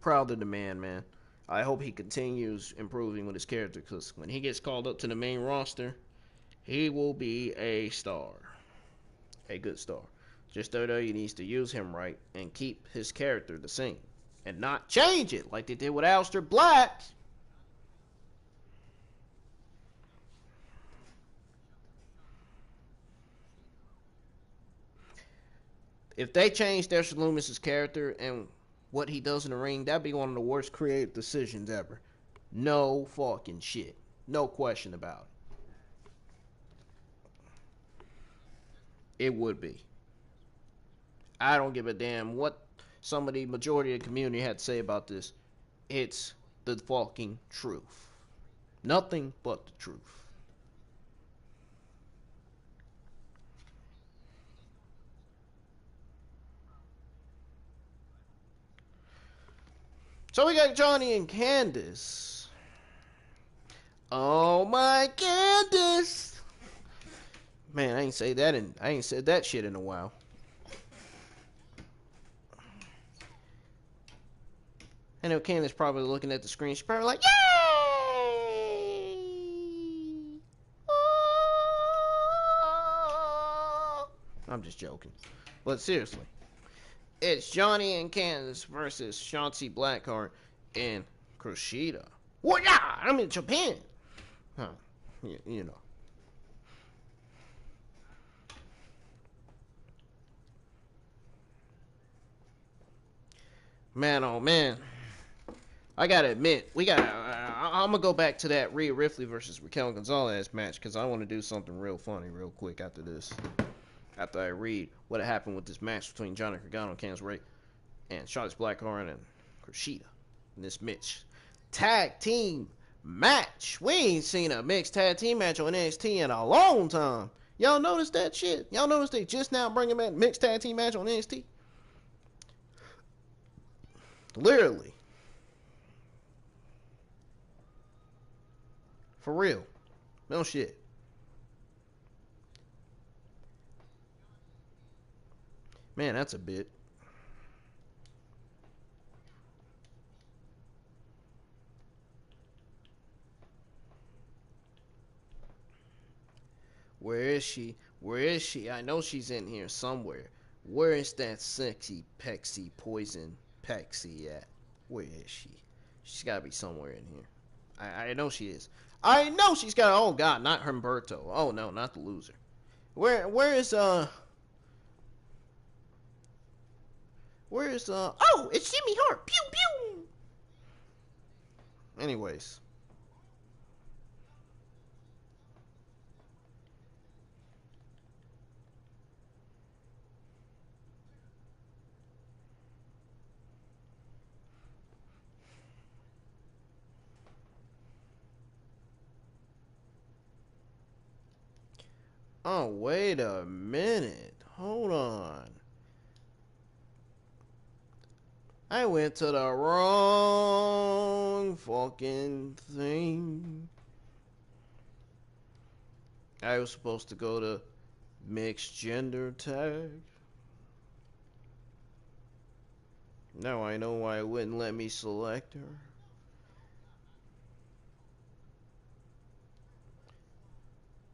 A: Proud of the man. I hope he continues improving with his character, because when he gets called up to the main roster, he will be a star. A good star. Just WWE needs to use him right and keep his character the same. And not change it like they did with Aleister Black. If they change Dexter Lumis' character and what he does in the ring, that'd be one of the worst creative decisions ever. No fucking shit. No question about it. It would be. I don't give a damn what some of the majority of the community had to say about this. It's the fucking truth. Nothing but the truth. So we got Johnny and Candace. Oh my Candace! Man, I ain't said that shit in a while. I know Candace probably looking at the screen. She's probably like, yay! Oh! I'm just joking. But seriously. It's Johnny and Candace versus Shotzi Blackheart and Kushida. What? Yeah, I'm in Japan. Huh. You know. Man, oh man. I gotta admit, I'm gonna go back to that Rhea Ripley versus Raquel Gonzalez match because I want to do something real funny real quick after this. After I read what happened with this match between Johnny Gargano, Candace and Shotzi Blackheart and Kushida in this match. Tag team match. We ain't seen a mixed tag team match on NXT in a long time. Y'all notice that shit? Y'all notice they just now bringing back mixed tag team match on NXT? Literally. For real. No shit. Man, that's a bit. Where is she? Where is she? I know she's in here somewhere. Where is that sexy, pexy, poison pexy at? Where is she? She's gotta be somewhere in here. I know she is. I know she's got. Oh God, not Humberto. Oh no, not the loser. Where is Where is Oh, it's Jimmy Hart. Pew pew. Anyways. Oh, wait a minute. Hold on. I went to the wrong fucking thing. I was supposed to go to mixed gender tag. Now I know why it wouldn't let me select her.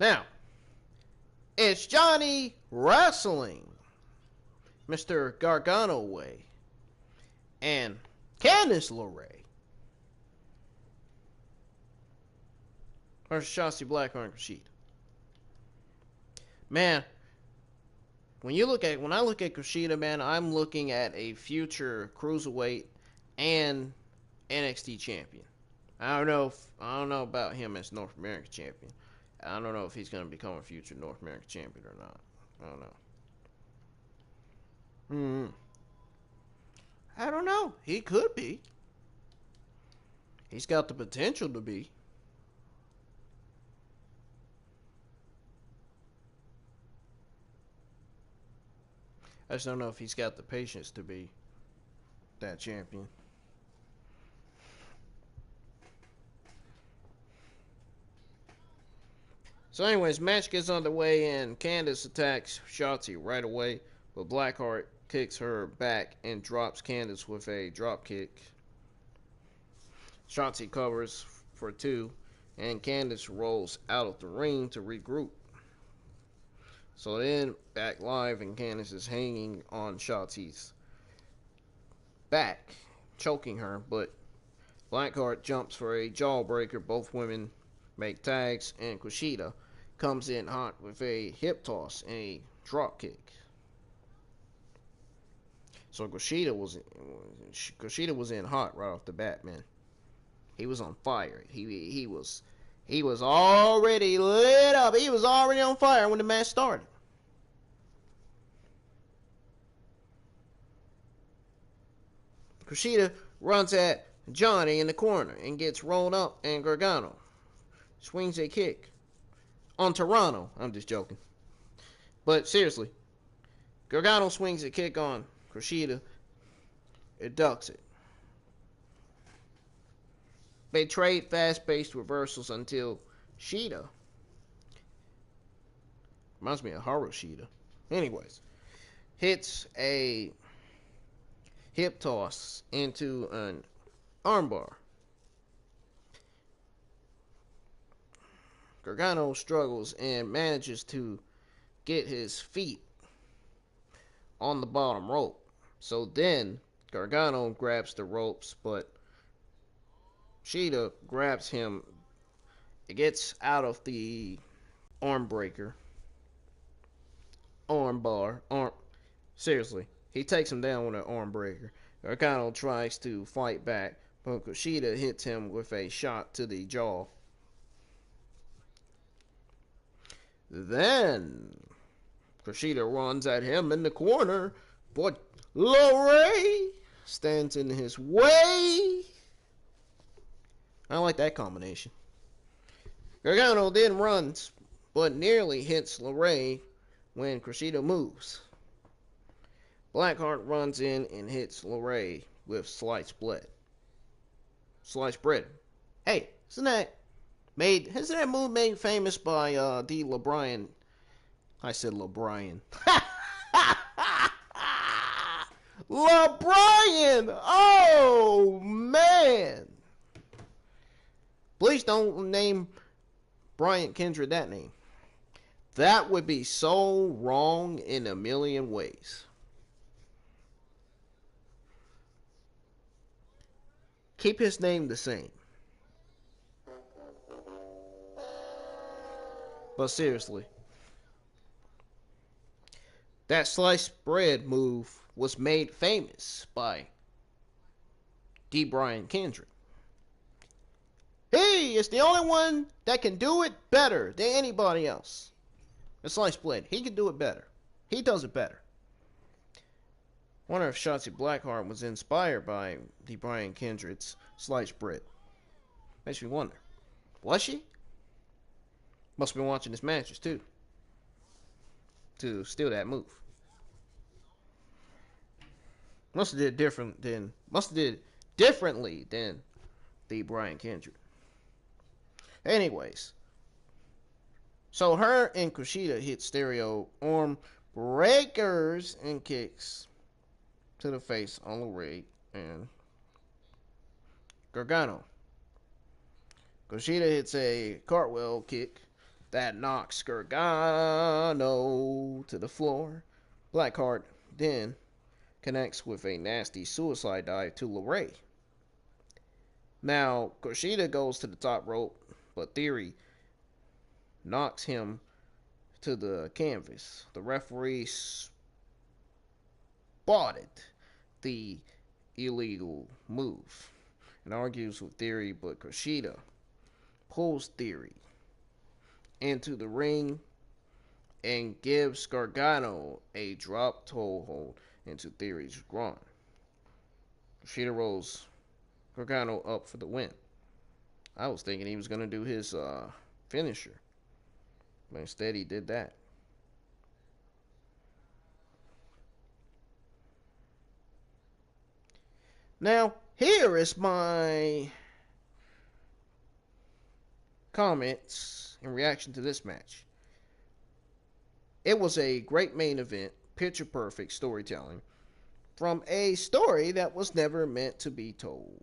A: Now, it's Johnny Wrestling, Mr. Gargano Way, and Candice LeRae versus Shotzi Blackheart and Kushida. Man, when I look at Kushida, man, I'm looking at a future cruiserweight and NXT champion. I don't know about him as North American champion. I don't know if he's going to become a future North American champion or not. I don't know. I don't know. He could be. He's got the potential to be. I just don't know if he's got the patience to be that champion. So anyways, match gets underway and Candace attacks Shotzi right away, but Blackheart kicks her back and drops Candace with a drop kick. Shotzi covers for two, and Candace rolls out of the ring to regroup. So then, back live, and Candace is hanging on Shotzi's back, choking her, but Blackheart jumps for a jawbreaker. Both women make tags, and Kushida comes in hot with a hip toss and a drop kick. So Kushida was in hot right off the bat, man. He was on fire. He was already lit up. He was already on fire when the match started. Kushida runs at Johnny in the corner and gets rolled up, and Gargano swings a kick on Toronto. I'm just joking. But seriously, Gargano swings a kick on Kushida. It ducks it. They trade fast-paced reversals until Shida. Reminds me of Harushida. Anyways, hits a hip toss into an armbar. Gargano struggles and manages to get his feet on the bottom rope. So then Gargano grabs the ropes, but Shida grabs him It gets out of the arm breaker. Arm bar. Seriously. He takes him down with an arm breaker. Gargano tries to fight back, but Kushida hits him with a shot to the jaw. Then Kushida runs at him in the corner, but LeRae stands in his way. I like that combination. Gargano then runs, but nearly hits LeRae when Kushida moves. Blackheart runs in and hits LeRae with sliced bread. Hey, isn't that move made famous by the LeBron? I said LeBron. LeBron! Oh man! Please don't name Brian Kendrick that name. That would be so wrong in a million ways. Keep his name the same. But seriously, that sliced bread move was made famous by D. Brian Kendrick. He is the only one that can do it better than anybody else. The sliced bread. He can do it better. He does it better. I wonder if Shotzi Blackheart was inspired by the Brian Kendrick's sliced bread. Makes me wonder. Was she? Must have been watching his matches too, to steal that move. Must have did differently than the Brian Kendrick. Anyways, so her and Kushida hit stereo arm breakers and kicks to the face on LeRae and Gargano. Kushida hits a cartwheel kick that knocks Gargano to the floor. Blackheart then connects with a nasty suicide dive to LeRae. Now, Kushida goes to the top rope, but Theory knocks him to the canvas. The referee spotted the illegal move and argues with Theory, but Kushida pulls Theory into the ring and gives Gargano a drop toe hold into Theory's groin. Kushida rolls Gargano up for the win. I was thinking he was going to do his finisher, but instead he did that. Now, here is my comments in reaction to this match. It was a great main event, picture perfect storytelling from a story that was never meant to be told.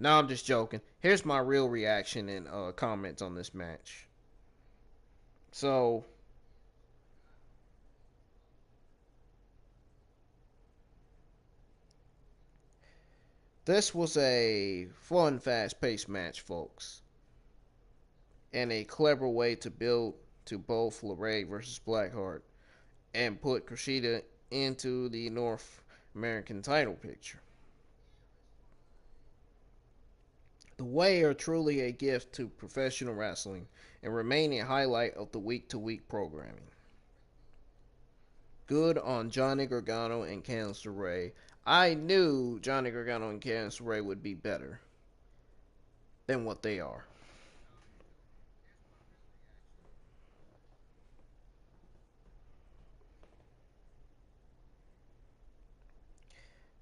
A: No, I'm just joking. Here's my real reaction and comments on this match. So, this was a fun, fast-paced match, folks. And a clever way to build to both LeRae versus Blackheart and put Kushida into the North American title picture. The way are truly a gift to professional wrestling and remain a highlight of the week-to-week programming. Good on Johnny Gargano and Candace LeRae. I knew Johnny Gargano and Candace LeRae would be better than what they are.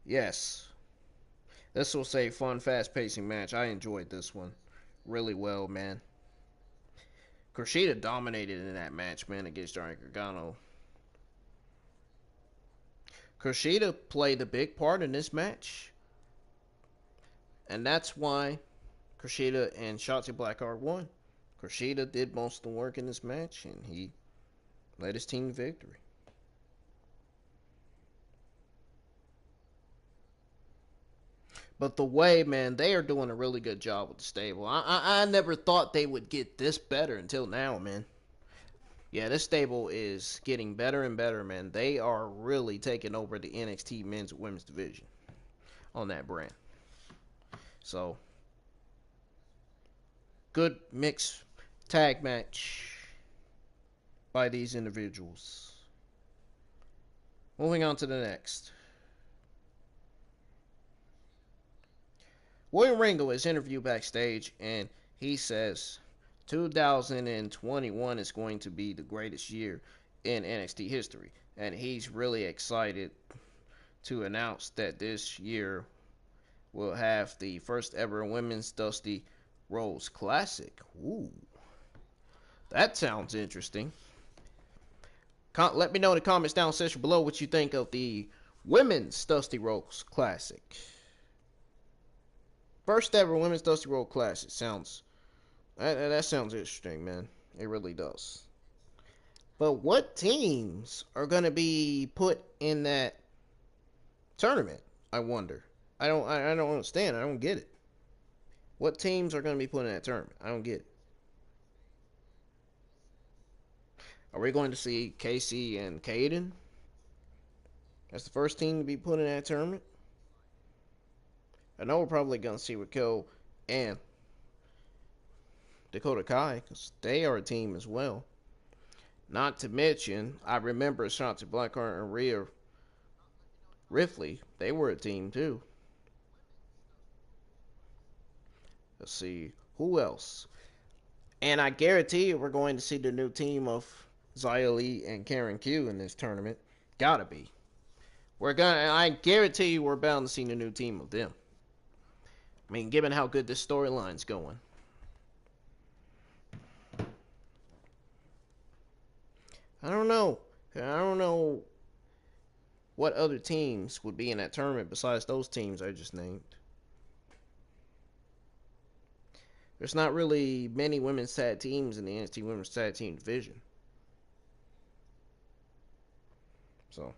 A: Yes, this was a fun, fast-pacing match. I enjoyed this one really well, man. Kushida dominated in that match, man, against Johnny Gargano. Kushida played a big part in this match. And that's why Kushida and Shotzi Blackheart won. Kushida did most of the work in this match, and he led his team to victory. But the way, man, they are doing a really good job with the stable. I never thought they would get this better until now, man. Yeah, this stable is getting better and better, man. They are really taking over the NXT men's and women's division on that brand. So, good mixed tag match by these individuals. Moving on to the next. William Regal is interviewed backstage, and he says 2021 is going to be the greatest year in NXT history. And he's really excited to announce that this year will have the first ever Women's Dusty Rhodes Classic. Ooh, that sounds interesting. Let me know in the comments down section below what you think of the Women's Dusty Rhodes Classic. First ever Women's Dusty Rhodes Classic. That sounds interesting, man. It really does. But what teams are going to be put in that tournament? I wonder. I don't understand. I don't get it. What teams are going to be put in that tournament? I don't get it. Are we going to see Casey and Caden? That's the first team to be put in that tournament. I know we're probably going to see Raquel and Dakota Kai, because they are a team as well. Not to mention, I remember Shotzi, Blackheart, and Rhea Ripley. They were a team too. Let's see, who else? And I guarantee you we're going to see the new team of Xia Li and Karrion Q in this tournament. Gotta be. I guarantee you we're bound to see the new team of them. I mean, given how good this storyline's going. I don't know what other teams would be in that tournament besides those teams I just named. There's not really many women's tag teams in the NXT Women's Tag Team division. So,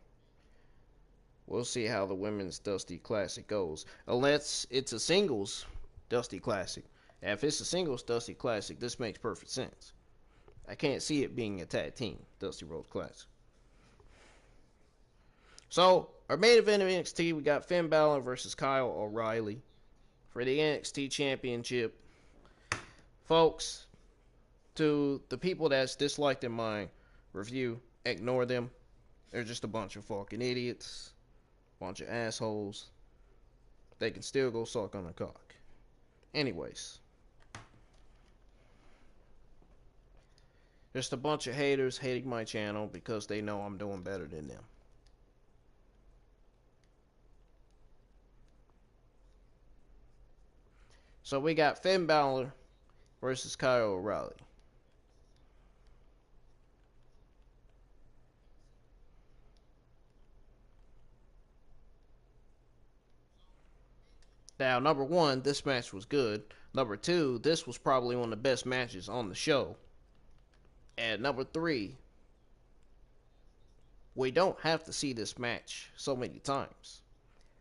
A: we'll see how the Women's Dusty Classic goes. Unless it's a singles Dusty Classic. And if it's a singles Dusty Classic, this makes perfect sense. I can't see it being a tag team Dusty Rhodes Classic. So, our main event of NXT, we got Finn Balor versus Kyle O'Reilly for the NXT Championship. Folks, to the people that's disliked in my review, ignore them. They're just a bunch of fucking idiots. Bunch of assholes. They can still go suck on a cock. Anyways. Just a bunch of haters hating my channel because they know I'm doing better than them. So we got Finn Balor versus Kyle O'Reilly. Now, number one, this match was good. Number two, this was probably one of the best matches on the show. And number three, we don't have to see this match so many times.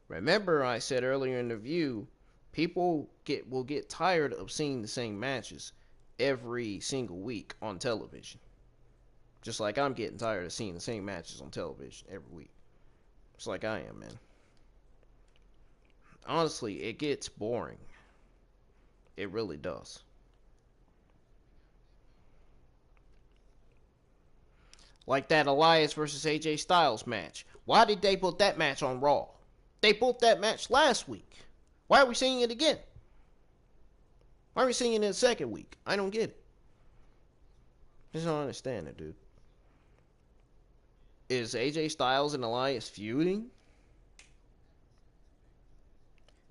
A: Remember, I said earlier in the review, people will get tired of seeing the same matches every single week on television. Just like I'm getting tired of seeing the same matches on television every week. Just like I am, man. Honestly, it gets boring. It really does. Like that Elias versus AJ Styles match. Why did they put that match on Raw? They put that match last week. Why are we seeing it again? Why are we seeing it in the second week? I don't get it. I just don't understand it, dude. Is AJ Styles and Elias feuding?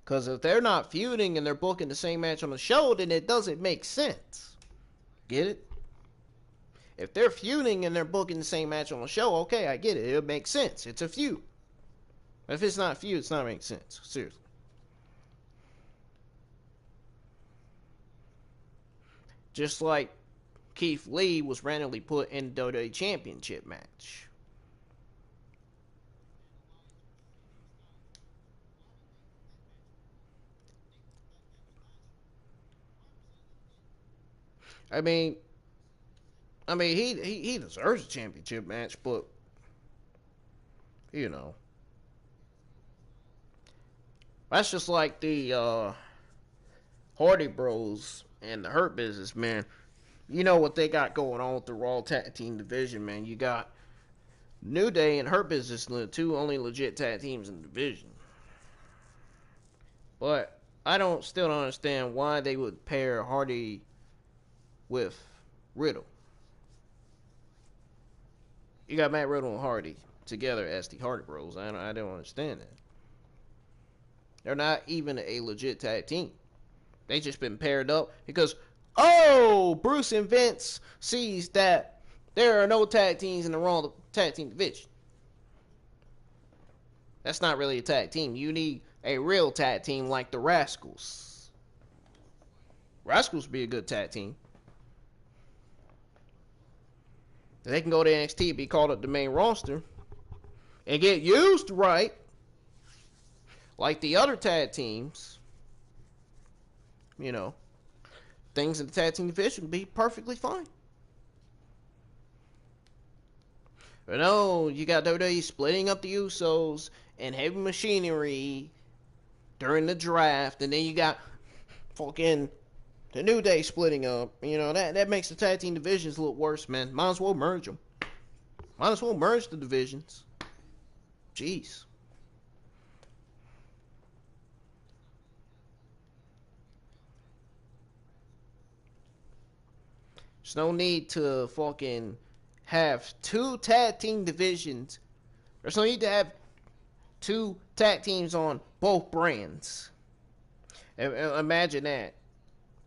A: Because if they're not feuding and they're booking the same match on the show, then it doesn't make sense. Get it? If they're feuding and they're booking the same match on the show, okay, I get it. It makes sense. It's a feud. But if it's not a feud, it's not making sense. Seriously. Just like Keith Lee was randomly put in the WWE Championship match. I mean, he deserves a championship match, but you know, that's just like the Hardy Bros and the Hurt Business, man. You know what they got going on with the Raw Tag Team division, man. You got New Day and Hurt Business, the two only legit tag teams in the division. But I still don't understand why they would pair Hardy with Riddle. You got Matt Riddle and Hardy together as the Hardy Bros. I don't understand that. They're not even a legit tag team. They just been paired up because, oh, Bruce and Vince sees that there are no tag teams in the Raw tag team division. That's not really a tag team. You need a real tag team like the Rascals. Rascals would be a good tag team. They can go to NXT, be called up the main roster, and get used right, like the other tag teams. You know, things in the tag team division would be perfectly fine. But no, you got WWE splitting up the Usos and Heavy Machinery during the draft, and then you got fucking the New Day splitting up. You know, that makes the tag team divisions look worse, man. Might as well merge them. Might as well merge the divisions. Jeez. There's no need to fucking have two tag team divisions. There's no need to have two tag teams on both brands. Imagine that.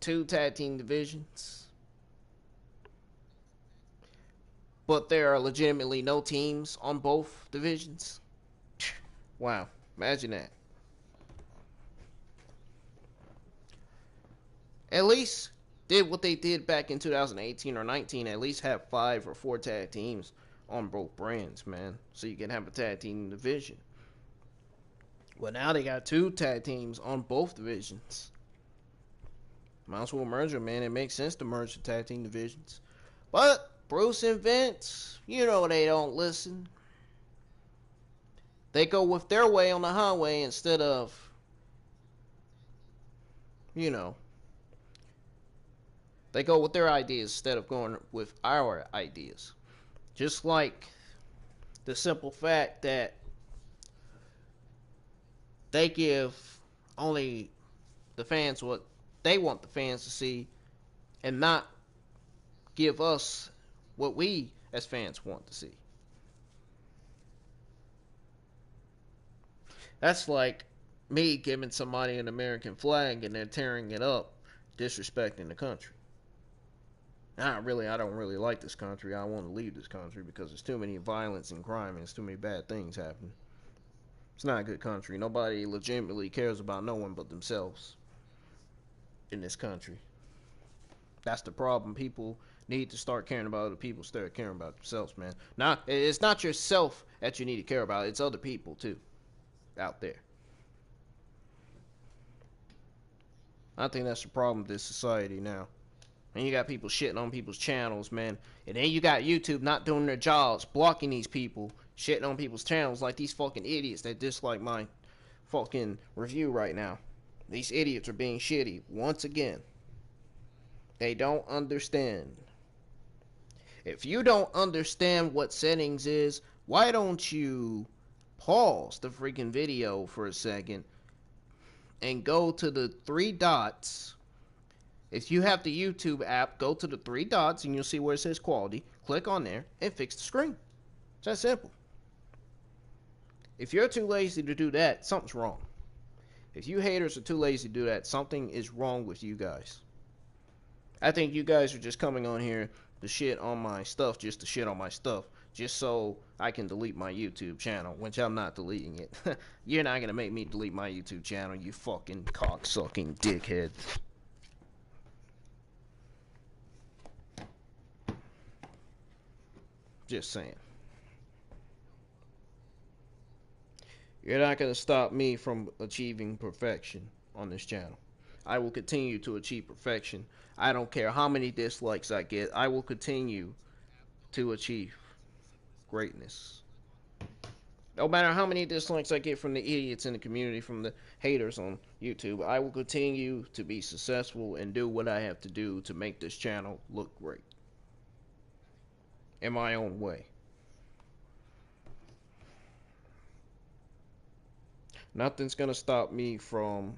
A: Two tag team divisions. But there are legitimately no teams on both divisions. Wow. Imagine that. At least did what they did back in 2018 or 19. At least have 5 or 4 tag teams on both brands, man. So you can have a tag team division. Well, now they got 2 tag teams on both divisions. Might as well merge them, man. It makes sense to merge the tag team divisions. But Bruce and Vince, you know they don't listen. They go with their way on the highway instead of, you know, they go with their ideas instead of going with our ideas. Just like the simple fact that they give only the fans what they want the fans to see and not give us what we as fans want to see. That's like me giving somebody an American flag and they're tearing it up, disrespecting the country. I don't really like this country. I want to leave this country because there's too many violence and crime and there's too many bad things happening. It's not a good country. Nobody legitimately cares about no one but themselves in this country. That's the problem. People need to start caring about other people, start caring about themselves, man. Now, it's not yourself that you need to care about. It's other people, too, out there. I think that's the problem with this society now. And you got people shitting on people's channels, man. And then you got YouTube not doing their jobs, blocking these people, shitting on people's channels like these fucking idiots that dislike my fucking review right now. These idiots are being shitty once again. They don't understand. If you don't understand what settings is, why don't you pause the freaking video for a second and go to the 3 dots. If you have the YouTube app, go to the 3 dots and you'll see where it says quality. Click on there and fix the screen. It's that simple. If you're too lazy to do that, something's wrong. If you haters are too lazy to do that, something is wrong with you guys. I think you guys are just coming on here to shit on my stuff just to shit on my stuff. Just so I can delete my YouTube channel, which I'm not deleting it. You're not going to make me delete my YouTube channel, you fucking cocksucking dickhead. Just saying. You're not going to stop me from achieving perfection on this channel. I will continue to achieve perfection. I don't care how many dislikes I get. I will continue to achieve greatness. No matter how many dislikes I get from the idiots in the community, from the haters on YouTube, I will continue to be successful and do what I have to do to make this channel look great. In my own way. Nothing's going to stop me from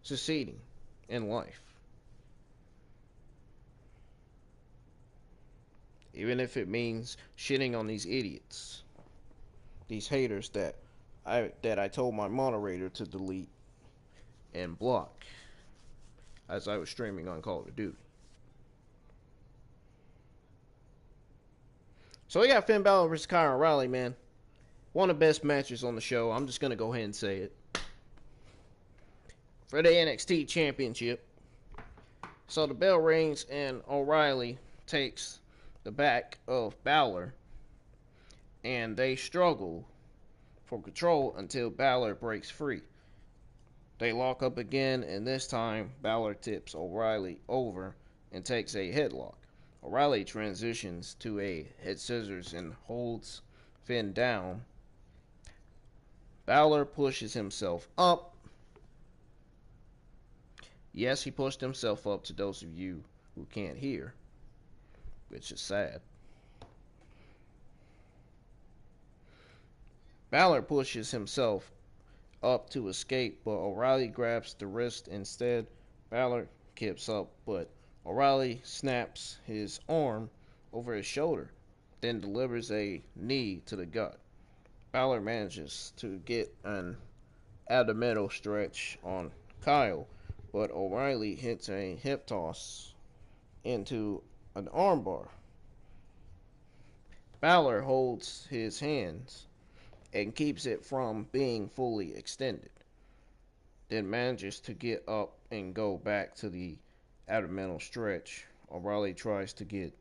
A: succeeding in life. Even if it means shitting on these idiots. These haters that I told my moderator to delete and block as I was streaming on Call of Duty. So we got Finn Balor versus Karrion O'Reilly, man. One of the best matches on the show. I'm just going to go ahead and say it. For the NXT Championship. So the bell rings and O'Reilly takes the back of Balor. And they struggle for control until Balor breaks free. They lock up again, and this time Balor tips O'Reilly over and takes a headlock. O'Reilly transitions to a head scissors and holds Finn down. Balor pushes himself up. Yes, he pushed himself up, to those of you who can't hear, which is sad. Balor pushes himself up to escape, but O'Reilly grabs the wrist instead. Balor keeps up, but O'Reilly snaps his arm over his shoulder, then delivers a knee to the gut. Balor manages to get an abdominal stretch on Kyle, but O'Reilly hits a hip toss into an armbar. Balor holds his hands and keeps it from being fully extended, then manages to get up and go back to the abdominal stretch. O'Reilly tries to get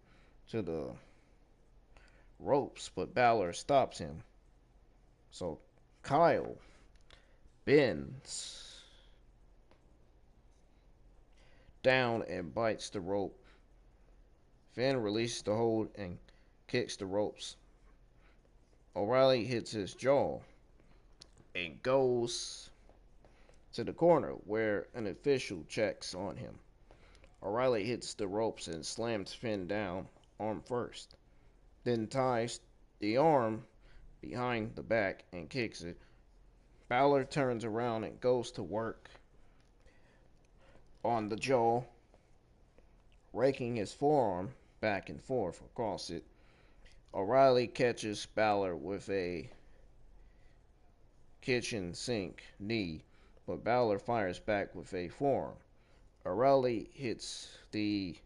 A: to the ropes, but Balor stops him. So Kyle bends down and bites the rope. Finn releases the hold and kicks the ropes. O'Reilly hits his jaw and goes to the corner where an official checks on him. O'Reilly hits the ropes and slams Finn down, arm first, then ties the arm behind the back and kicks it. Balor turns around and goes to work on the jaw, raking his forearm back and forth across it. O'Reilly catches Balor with a kitchen sink knee, but Balor fires back with a forearm. O'Reilly hits the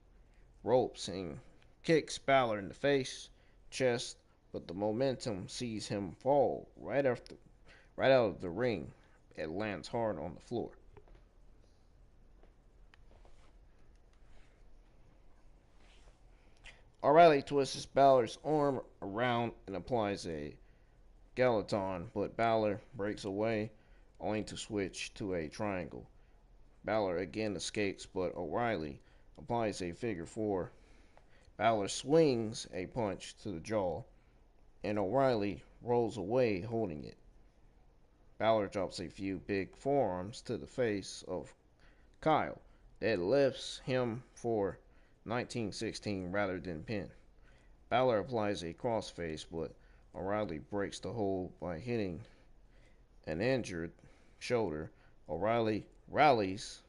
A: ropes and kicks Balor in the face, chest, but the momentum sees him fall right out of the ring. It lands hard on the floor. O'Reilly twists Balor's arm around and applies a Gallaton, but Balor breaks away, only to switch to a triangle. Balor again escapes, but O'Reilly applies a figure four. Balor swings a punch to the jaw, and O'Reilly rolls away holding it. Balor drops a few big forearms to the face of Kyle that lifts him for 1916 rather than pin. Balor applies a crossface, but O'Reilly breaks the hold by hitting an injured shoulder. O'Reilly rallies,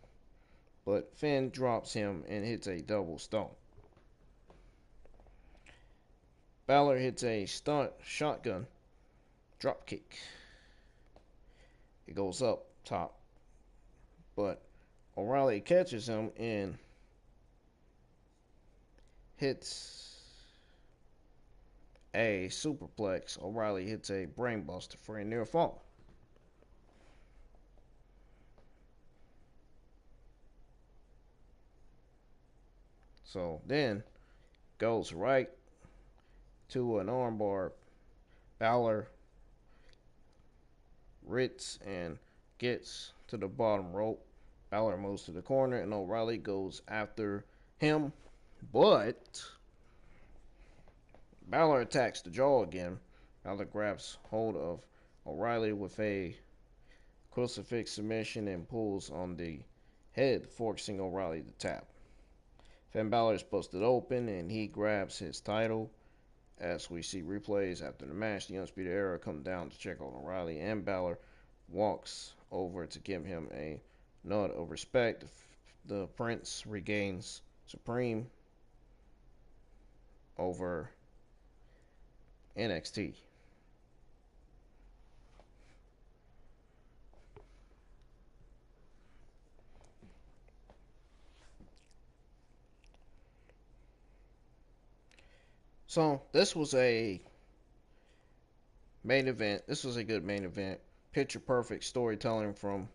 A: but Finn drops him and hits a double stomp. Balor hits a stunt shotgun dropkick. It goes up top, but O'Reilly catches him and hits a superplex. O'Reilly hits a brainbuster for a near fall. So then goes right to an armbar. Balor wrists and gets to the bottom rope. Balor moves to the corner, and O'Reilly goes after him, but Balor attacks the jaw again. Balor grabs hold of O'Reilly with a crucifix submission and pulls on the head, forcing O'Reilly to tap. Finn Balor is busted open, and he grabs his title. As we see replays after the match, the Undisputed Era come down to check on O'Reilly, and Balor walks over to give him a nod of respect. The Prince regains supreme over NXT. So this was a main event. This was a good main event. Picture perfect storytelling from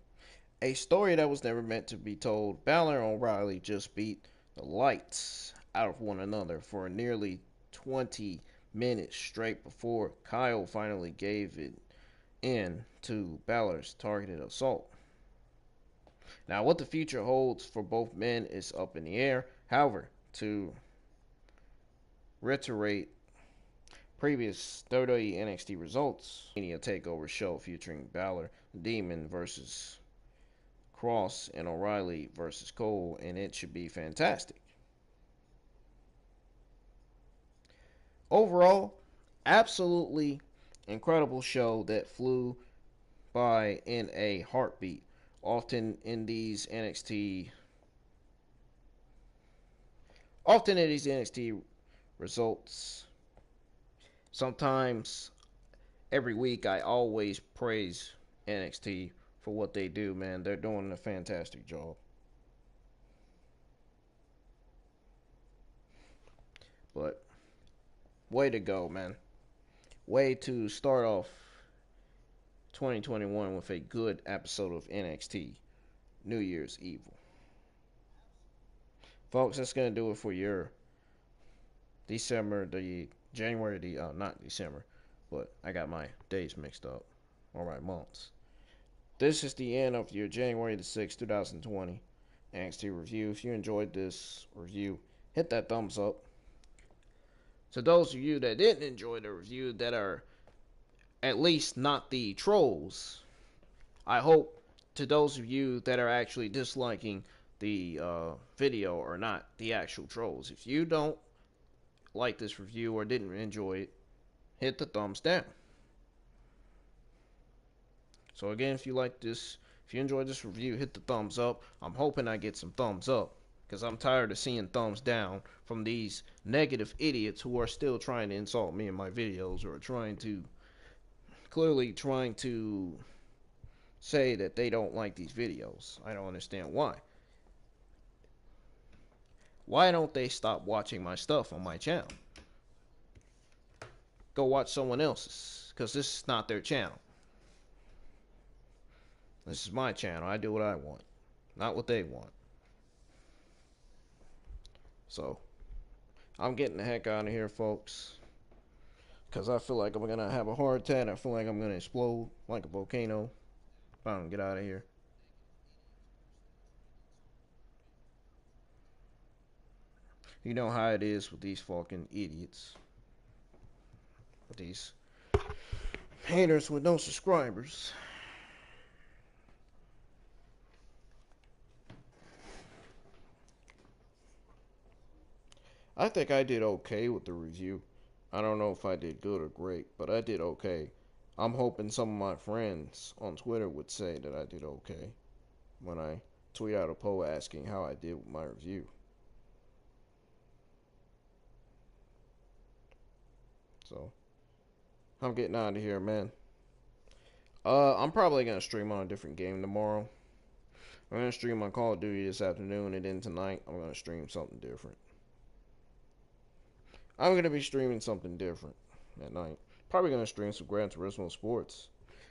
A: a story that was never meant to be told. Balor and O'Reilly just beat the lights out of one another for nearly 20 minutes straight before Kyle finally gave it in to Balor's targeted assault. Now, what the future holds for both men is up in the air. However, to reiterate previous WWE NXT results, Mania Takeover show featuring Balor, Demon versus Kross, and O'Reilly versus Cole, and it should be fantastic. Overall, absolutely incredible show that flew by in a heartbeat. Often in these NXT results, sometimes every week I always praise NXT for what they do, man. They're doing a fantastic job. But way to go, man. Way to start off 2021 with a good episode of NXT New Year's Evil. Folks, that's going to do it for your not December, but I got my days mixed up. All right, months. This is the end of your January the 6th, 2020 NXT review. If you enjoyed this review, hit that thumbs up. To those of you that didn't enjoy the review, that are at least not the trolls, I hope to those of you that are actually disliking the video are not the actual trolls. If you don't like this review or didn't enjoy it, hit the thumbs down. So again, if you enjoyed this review, hit the thumbs up. I'm hoping I get some thumbs up, because I'm tired of seeing thumbs down from these negative idiots who are still trying to insult me in my videos, or clearly trying to say that they don't like these videos. I don't understand why. Why don't they stop watching my stuff on my channel? Go watch someone else's, because this is not their channel. This is my channel. I do what I want, not what they want. So, I'm getting the heck out of here, folks, because I feel like I'm going to have a heart attack. I feel like I'm going to explode like a volcano if I don't get out of here. You know how it is with these fucking idiots. With these haters with no subscribers. I think I did okay with the review. I don't know if I did good or great, but I did okay. I'm hoping some of my friends on Twitter would say that I did okay when I tweet out a poll asking how I did with my review. So, I'm getting out of here, man. I'm probably going to stream on a different game tomorrow. I'm going to stream on Call of Duty this afternoon, and then tonight I'm going to stream something different. I'm going to be streaming something different at night. Probably going to stream some Gran Turismo Sports,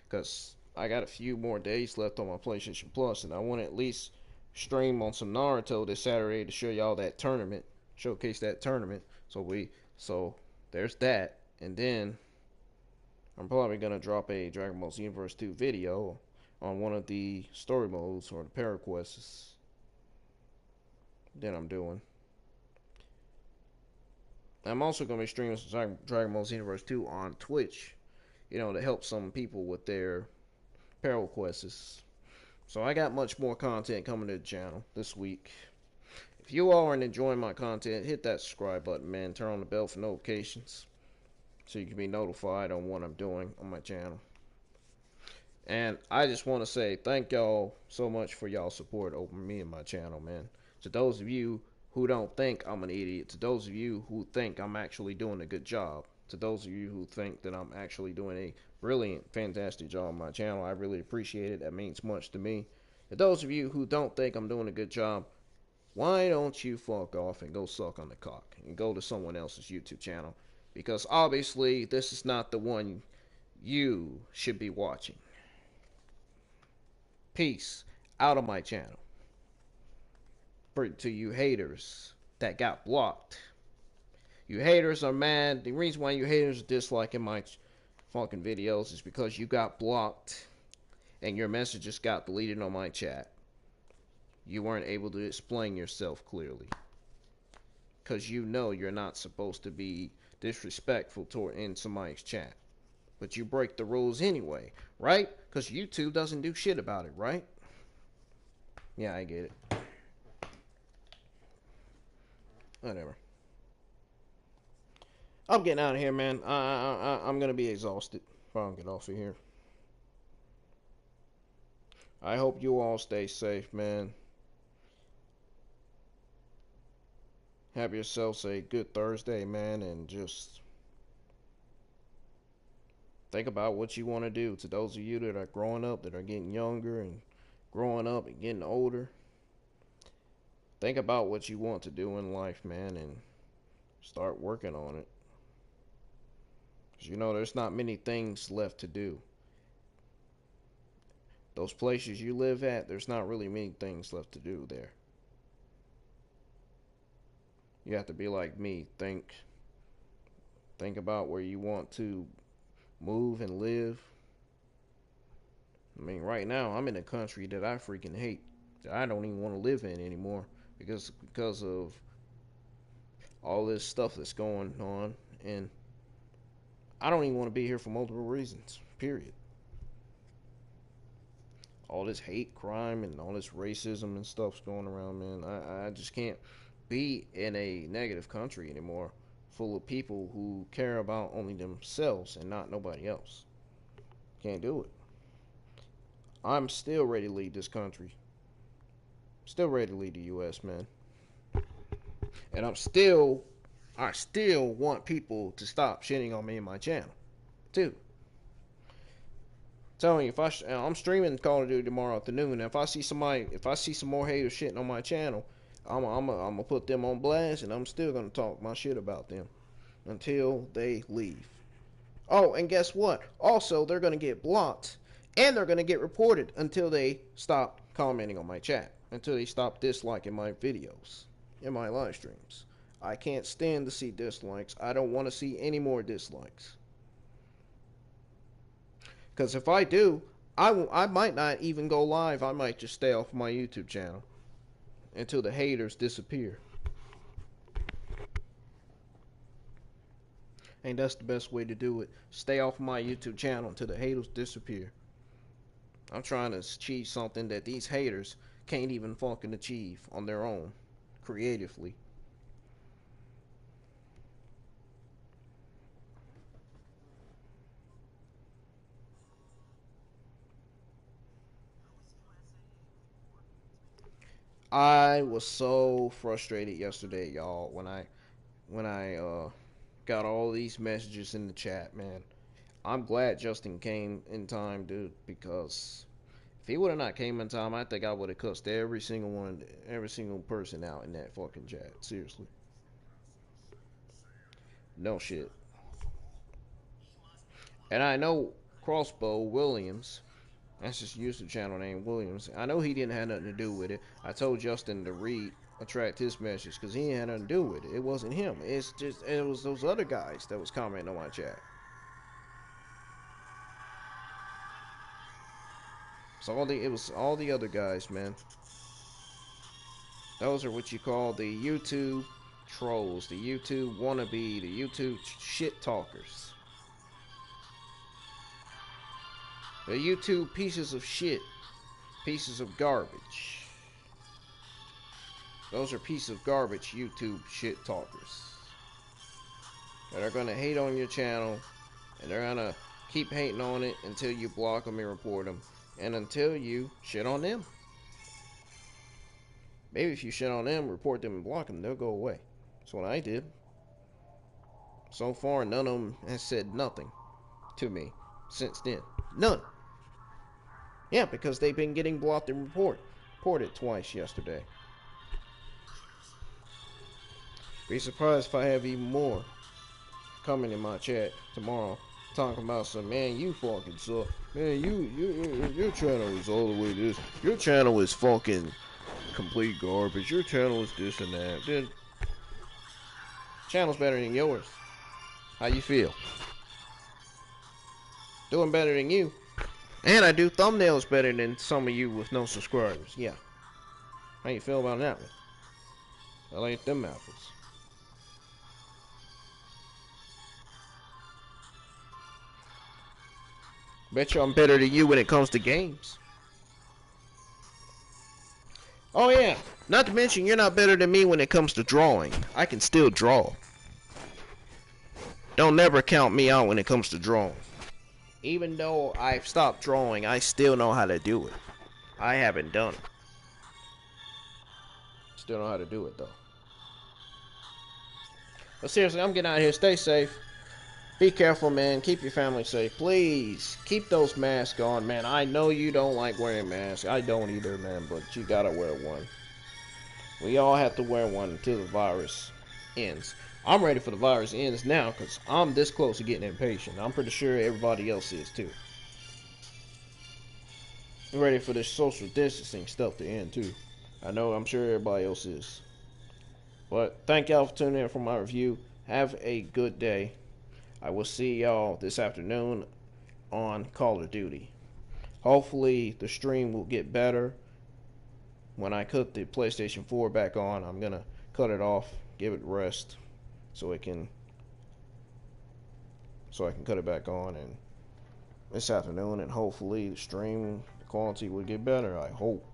A: because I got a few more days left on my PlayStation Plus, and I want to at least stream on some Naruto this Saturday to show y'all that tournament, showcase that tournament. So there's that, and then I'm probably going to drop a Dragon Ball Xenoverse 2 video on one of the story modes or the para quests that I'm doing. I'm also going to be streaming some Dragon Ball Xenoverse 2 on Twitch, you know, to help some people with their para quests. So I got much more content coming to the channel this week. If you all are enjoying my content, hit that subscribe button, man. Turn on the bell for notifications so you can be notified on what I'm doing on my channel. And I just want to say thank y'all so much for y'all support over me and my channel, man. To those of you who don't think I'm an idiot, to those of you who think I'm actually doing a good job, to those of you who think that I'm actually doing a brilliant, fantastic job on my channel, I really appreciate it. That means much to me. To those of you who don't think I'm doing a good job, why don't you fuck off and go suck on the cock and go to someone else's YouTube channel? Because obviously this is not the one you should be watching. Peace out of my channel. To you haters that got blocked. You haters are mad. The reason why you haters are disliking my fucking videos is because you got blocked and your messages got deleted on my chat. You weren't able to explain yourself clearly. Because you know you're not supposed to be disrespectful in somebody's chat. But you break the rules anyway, right? Because YouTube doesn't do shit about it, right? Yeah, I get it. Whatever. I'm getting out of here, man. I'm going to be exhausted if I don't get off of here. I hope you all stay safe, man. Have yourselves a good Thursday, man, and just think about what you want to do. To those of you that are growing up, that are getting younger and growing up and getting older, think about what you want to do in life, man, and start working on it. Because you know, there's not many things left to do. Those places you live at, there's not really many things left to do there. You have to be like me. Think about where you want to move and live. I mean, right now, I'm in a country that I freaking hate. That I don't even want to live in anymore. Because of all this stuff that's going on. And I don't even want to be here for multiple reasons. Period. All this hate crime and all this racism and stuff's going around, man. I just can't be in a negative country anymore, full of people who care about only themselves and not nobody else. Can't do it. I'm still ready to leave this country. Still ready to leave the U.S., man. And I still want people to stop shitting on me and my channel, too. Telling you, I'm streaming Call of Duty tomorrow afternoon, and if I see some more haters shitting on my channel, I'm gonna put them on blast, and I'm still gonna talk my shit about them until they leave. Oh, and guess what? Also, they're gonna get blocked, and they're gonna get reported until they stop commenting on my chat, until they stop disliking my videos and my live streams. I can't stand to see dislikes. I don't want to see any more dislikes. Because if I do, I might not even go live. I might just stay off my YouTube channel until the haters disappear. And that's the best way to do it. Stay off my YouTube channel until the haters disappear. I'm trying to achieve something that these haters can't even fucking achieve on their own, creatively. I was so frustrated yesterday, y'all, when I got all these messages in the chat, man. I'm glad Justin came in time, dude, because if he would have not came in time, I think I would have cussed every single person out in that fucking chat. Seriously. No shit. And I know Crossbow Williams, that's his YouTube channel name, Williams. I know he didn't have nothing to do with it. I told Justin to attract his message because he ain't had nothing to do with it. It wasn't him. It was those other guys that was commenting on my chat. It was all the other guys, man. Those are what you call the YouTube trolls, the YouTube wannabe, the YouTube shit talkers. The YouTube pieces of shit, pieces of garbage. Those are pieces of garbage YouTube shit talkers that are gonna hate on your channel, and they're gonna keep hating on it until you block them and report them, and until you shit on them. Maybe if you shit on them, report them, and block them, they'll go away. That's what I did. So far, none of them has said nothing to me since then. None. Yeah, because they've been getting blocked and reported twice yesterday. Be surprised if I have even more coming in my chat tomorrow, talking about some, man, you fucking suck. Man, your channel is all the way this. Your channel is fucking complete garbage. Your channel is this and that. Then channel's better than yours. How you feel? Doing better than you. And I do thumbnails better than some of you with no subscribers. Yeah. How you feel about that one? I like them apples. Bet you I'm better than you when it comes to games. Oh yeah, not to mention you're not better than me when it comes to drawing. I can still draw. Don't never count me out when it comes to drawing. Even though I've stopped drawing, I still know how to do it. I haven't done it. Still know how to do it though. But seriously, I'm getting out of here. Stay safe. Be careful, man. Keep your family safe. Please, keep those masks on, man. I know you don't like wearing masks. I don't either, man, but you gotta wear one. We all have to wear one until the virus ends. I'm ready for the virus ends now, because I'm this close to getting impatient. I'm pretty sure everybody else is, too. I'm ready for this social distancing stuff to end, too. I'm sure everybody else is. But thank y'all for tuning in for my review. Have a good day. I will see y'all this afternoon on Call of Duty. Hopefully the stream will get better. When I cut the PlayStation 4 back on, I'm gonna cut it off, give it rest, so I can cut it back on and this afternoon, and hopefully the stream quality will get better. I hope.